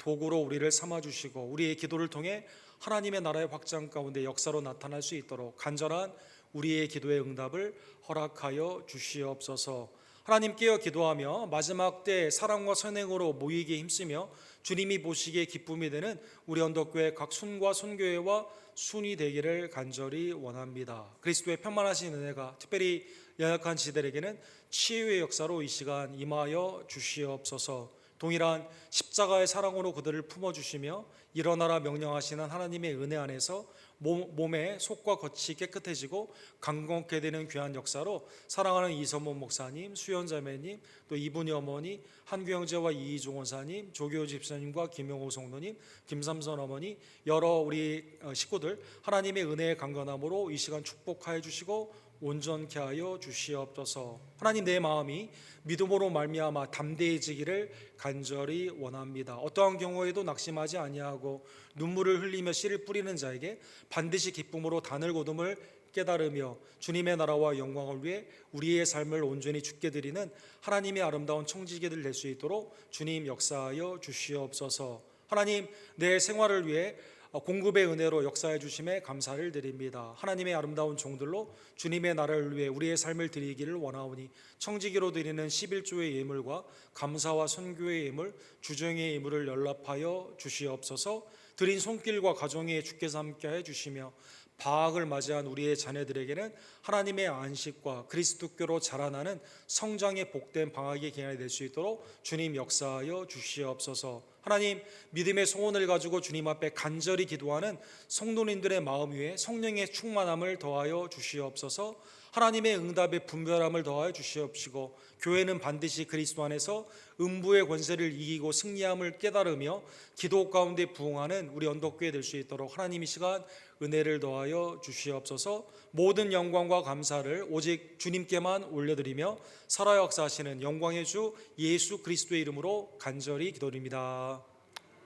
도구로 우리를 삼아주시고 우리의 기도를 통해 하나님의 나라의 확장 가운데 역사로 나타날 수 있도록 간절한 우리의 기도의 응답을 허락하여 주시옵소서. 하나님 깨어 기도하며 마지막 때 사랑과 선행으로 모이기에 힘쓰며 주님이 보시기에 기쁨이 되는 우리 언덕교회 각 순과 손교회와 순이 되기를 간절히 원합니다. 그리스도의 편만하신 은혜가 특별히 연약한 지들에게는 치유의 역사로 이 시간 임하여 주시옵소서. 동일한 십자가의 사랑으로 그들을 품어주시며 일어나라 명령하시는 하나님의 은혜 안에서 몸의 속과 겉이 깨끗해지고 강건케 되는 귀한 역사로 사랑하는 이선모 목사님, 수연자매님, 또 이분이 어머니, 한규 형제와 이희종 원사님, 조교 집사님과 김용호 성도님, 김삼선 어머니, 여러 우리 식구들 하나님의 은혜의 강건함으로 이 시간 축복하여 주시고 온전케 하여 주시옵소서. 하나님, 내 마음이 믿음으로 말미암아 담대해지기를 간절히 원합니다. 어떠한 경우에도 낙심하지 아니하고 눈물을 흘리며 씨를 뿌리는 자에게 반드시 기쁨으로 단을 거둠을 깨달으며 주님의 나라와 영광을 위해 우리의 삶을 온전히 주께 드리는 하나님의 아름다운 청지기들 될 수 있도록 주님 역사하여 주시옵소서. 하나님, 내 생활을 위해 공급의 은혜로 역사해 주심에 감사를 드립니다. 하나님의 아름다운 종들로 주님의 나라를 위해 우리의 삶을 드리기를 원하오니 청지기로 드리는 11조의 예물과 감사와 선교의 예물, 주정의 예물을 연락하여 주시옵소서. 드린 손길과 가정에 주께서 함께해 주시며 방학을 맞이한 우리의 자녀들에게는 하나님의 안식과 그리스도교로 자라나는 성장의 복된 방학의 기간이 될 수 있도록 주님 역사하여 주시옵소서. 하나님, 믿음의 소원을 가지고 주님 앞에 간절히 기도하는 성도님들의 마음 위에 성령의 충만함을 더하여 주시옵소서. 하나님의 응답의 분별함을 더하여 주시옵시고 교회는 반드시 그리스도 안에서 음부의 권세를 이기고 승리함을 깨달으며 기도 가운데 부응하는 우리 언덕교회 될 수 있도록 하나님 이 시간 은혜를 더하여 주시옵소서. 모든 영광과 감사를 오직 주님께만 올려드리며 살아 역사하시는 영광의 주 예수 그리스도의 이름으로 간절히 기도드립니다.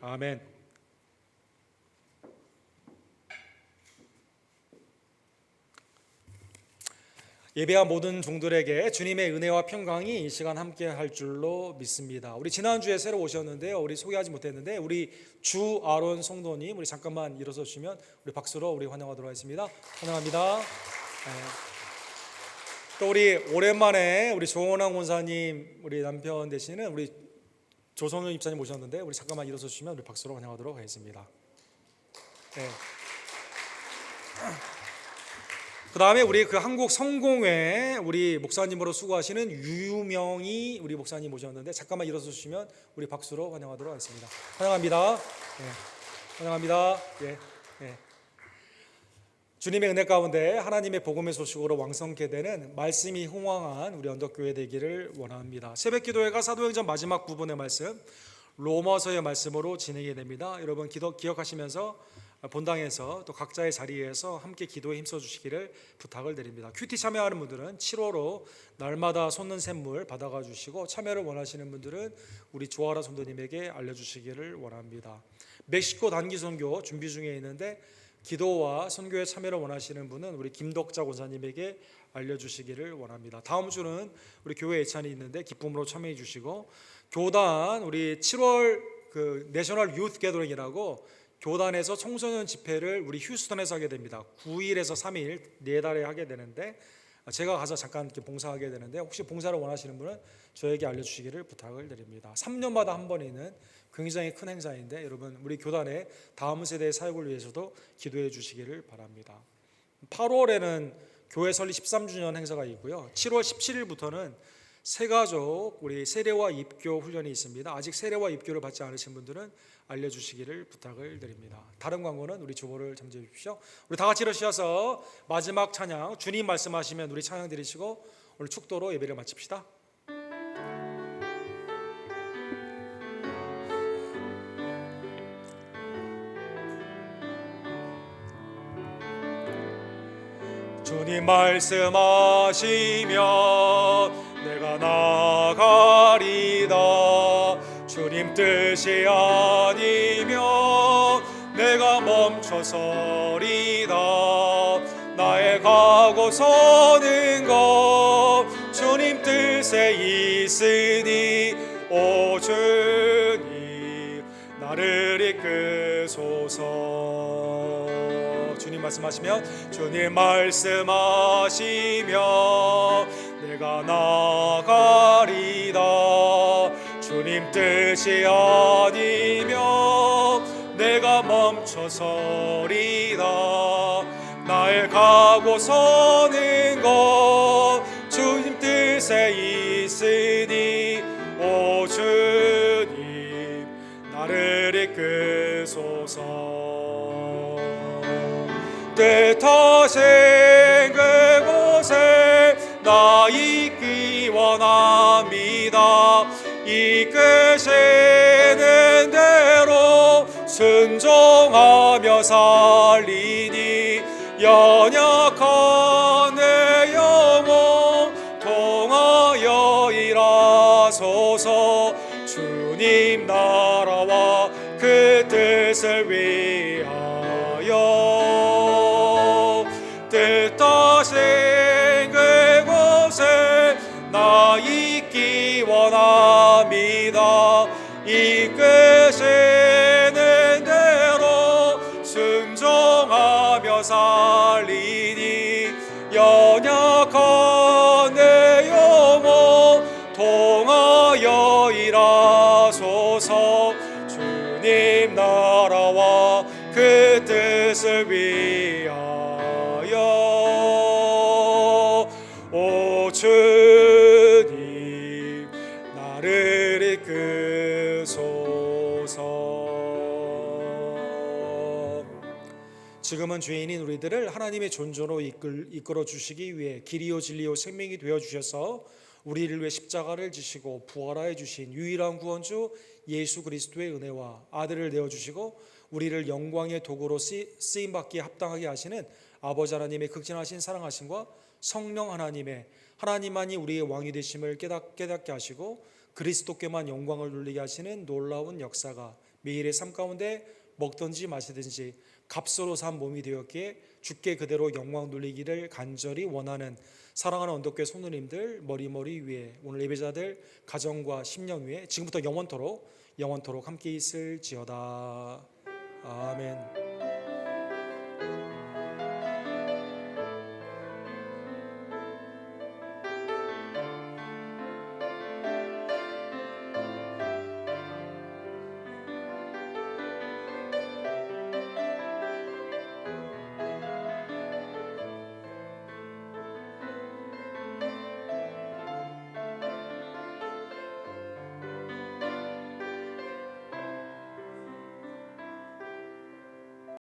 아멘. 예배한 모든 종들에게 주님의 은혜와 평강이 이 시간 함께 할 줄로 믿습니다. 우리 지난주에 새로 오셨는데요, 우리 소개하지 못했는데 우리 주 아론 성도님, 우리 잠깐만 일어서 주시면 우리 박수로 우리 환영하도록 하겠습니다. 환영합니다. 또 우리 오랜만에 우리 조원왕 원사님, 우리 남편 되시는 우리 조성현 입사님 오셨는데 우리 잠깐만 일어서 주시면 우리 박수로 환영하도록 하겠습니다. 네. 그 다음에 우리 그 한국 성공회 우리 목사님으로 수고하시는 유명희 우리 목사님 오셨는데 잠깐만 일어서 주시면 우리 박수로 환영하도록 하겠습니다. 환영합니다. 네. 환영합니다. 예. 예. 주님의 은혜 가운데 하나님의 복음의 소식으로 왕성케 되는 말씀이 흥왕한 우리 언덕교회 되기를 원합니다. 새벽기도회가 사도행전 마지막 부분의 말씀 로마서의 말씀으로 진행이 됩니다. 여러분 기억하시면서 본당에서 또 각자의 자리에서 함께 기도에 힘써 주시기를 부탁을 드립니다. 큐티 참여하는 분들은 7호로 날마다 솟는 샘물 받아가 주시고 참여를 원하시는 분들은 우리 조아라 성도님에게 알려주시기를 원합니다. 멕시코 단기 선교 준비 중에 있는데 기도와 선교에 참여를 원하시는 분은 우리 김덕자 권사님에게 알려주시기를 원합니다. 다음 주는 우리 교회 예찬이 있는데 기쁨으로 참여해 주시고 교단 우리 7월 그 내셔널 유th 게더링이라고 교단에서 청소년 집회를 우리 휴스턴에서 하게 됩니다. 9일에서 3일 4달에 하게 되는데 제가 가서 잠깐 이렇게 봉사하게 되는데 혹시 봉사를 원하시는 분은 저에게 알려주시기를 부탁을 드립니다. 3년마다 한 번 있는 굉장히 큰 행사인데 여러분 우리 교단의 다음 세대의 사역을 위해서도 기도해 주시기를 바랍니다. 8월에는 교회 설립 13주년 행사가 있고요. 7월 17일부터는 새가족 우리 세례와 입교 훈련이 있습니다. 아직 세례와 입교를 받지 않으신 분들은 알려주시기를 부탁을 드립니다. 다른 광고는 우리 주보를 잠재해 주십시오. 우리 다 같이 일어서셔서 마지막 찬양 주님 말씀하시면 우리 찬양 드리시고 오늘 축도로 예배를 마칩시다. 주님 말씀하시면 내가 나가리다. 주님 뜻이 아니면 내가 멈춰서리다. 나의 가고 서는 것 주님 뜻에 있으니 오 주님 나를 나를 이끄소서. 주님 말씀하시면 주님 말씀하시면 내가 나가리다. 주님 뜻이 아니면 내가 멈춰서리다. 나의 가고 서는 것 주님 뜻에 있으니 오 주님 나를 이끄소서. 뜻하신 그곳에 나 있기 원합니다. 이끄시는 대로 순종하며 살리니 연약한 내 영혼 통하여 일하소서. 주님 나라와 그 뜻을 위하여 뜻하신 그곳에 나 있기 원합니다. 이끄시는 대로 순종하며 살리니 연약한 내 영혼 통하여 일하소서. 주님 나라와 그 뜻을 위하여 오 주님 나를 이끄소서. 지금은 죄인인 우리들을 하나님의 존재로 이끌어 주시기 위해 길이요 진리요 생명이 되어 주셔서 우리를 위해 십자가를 지시고 부활하여 주신 유일한 구원주 예수 그리스도의 은혜와 아들을 내어 주시고 우리를 영광의 도구로 쓰임 받기에 합당하게 하시는 아버지 하나님의 극진하신 사랑하심과 성령 하나님의 하나님만이 우리의 왕이 되심을 깨닫게 하시고 그리스도께만 영광을 돌리게 하시는 놀라운 역사가 매일의 삶 가운데 먹든지 마시든지 값으로 산 몸이 되었기에 주께 그대로 영광 돌리기를 간절히 원하는 사랑하는 언덕교회 성도님들 머리 위에 오늘 예배자들 가정과 10년 위에 지금부터 영원토록 함께 있을지어다. 아멘.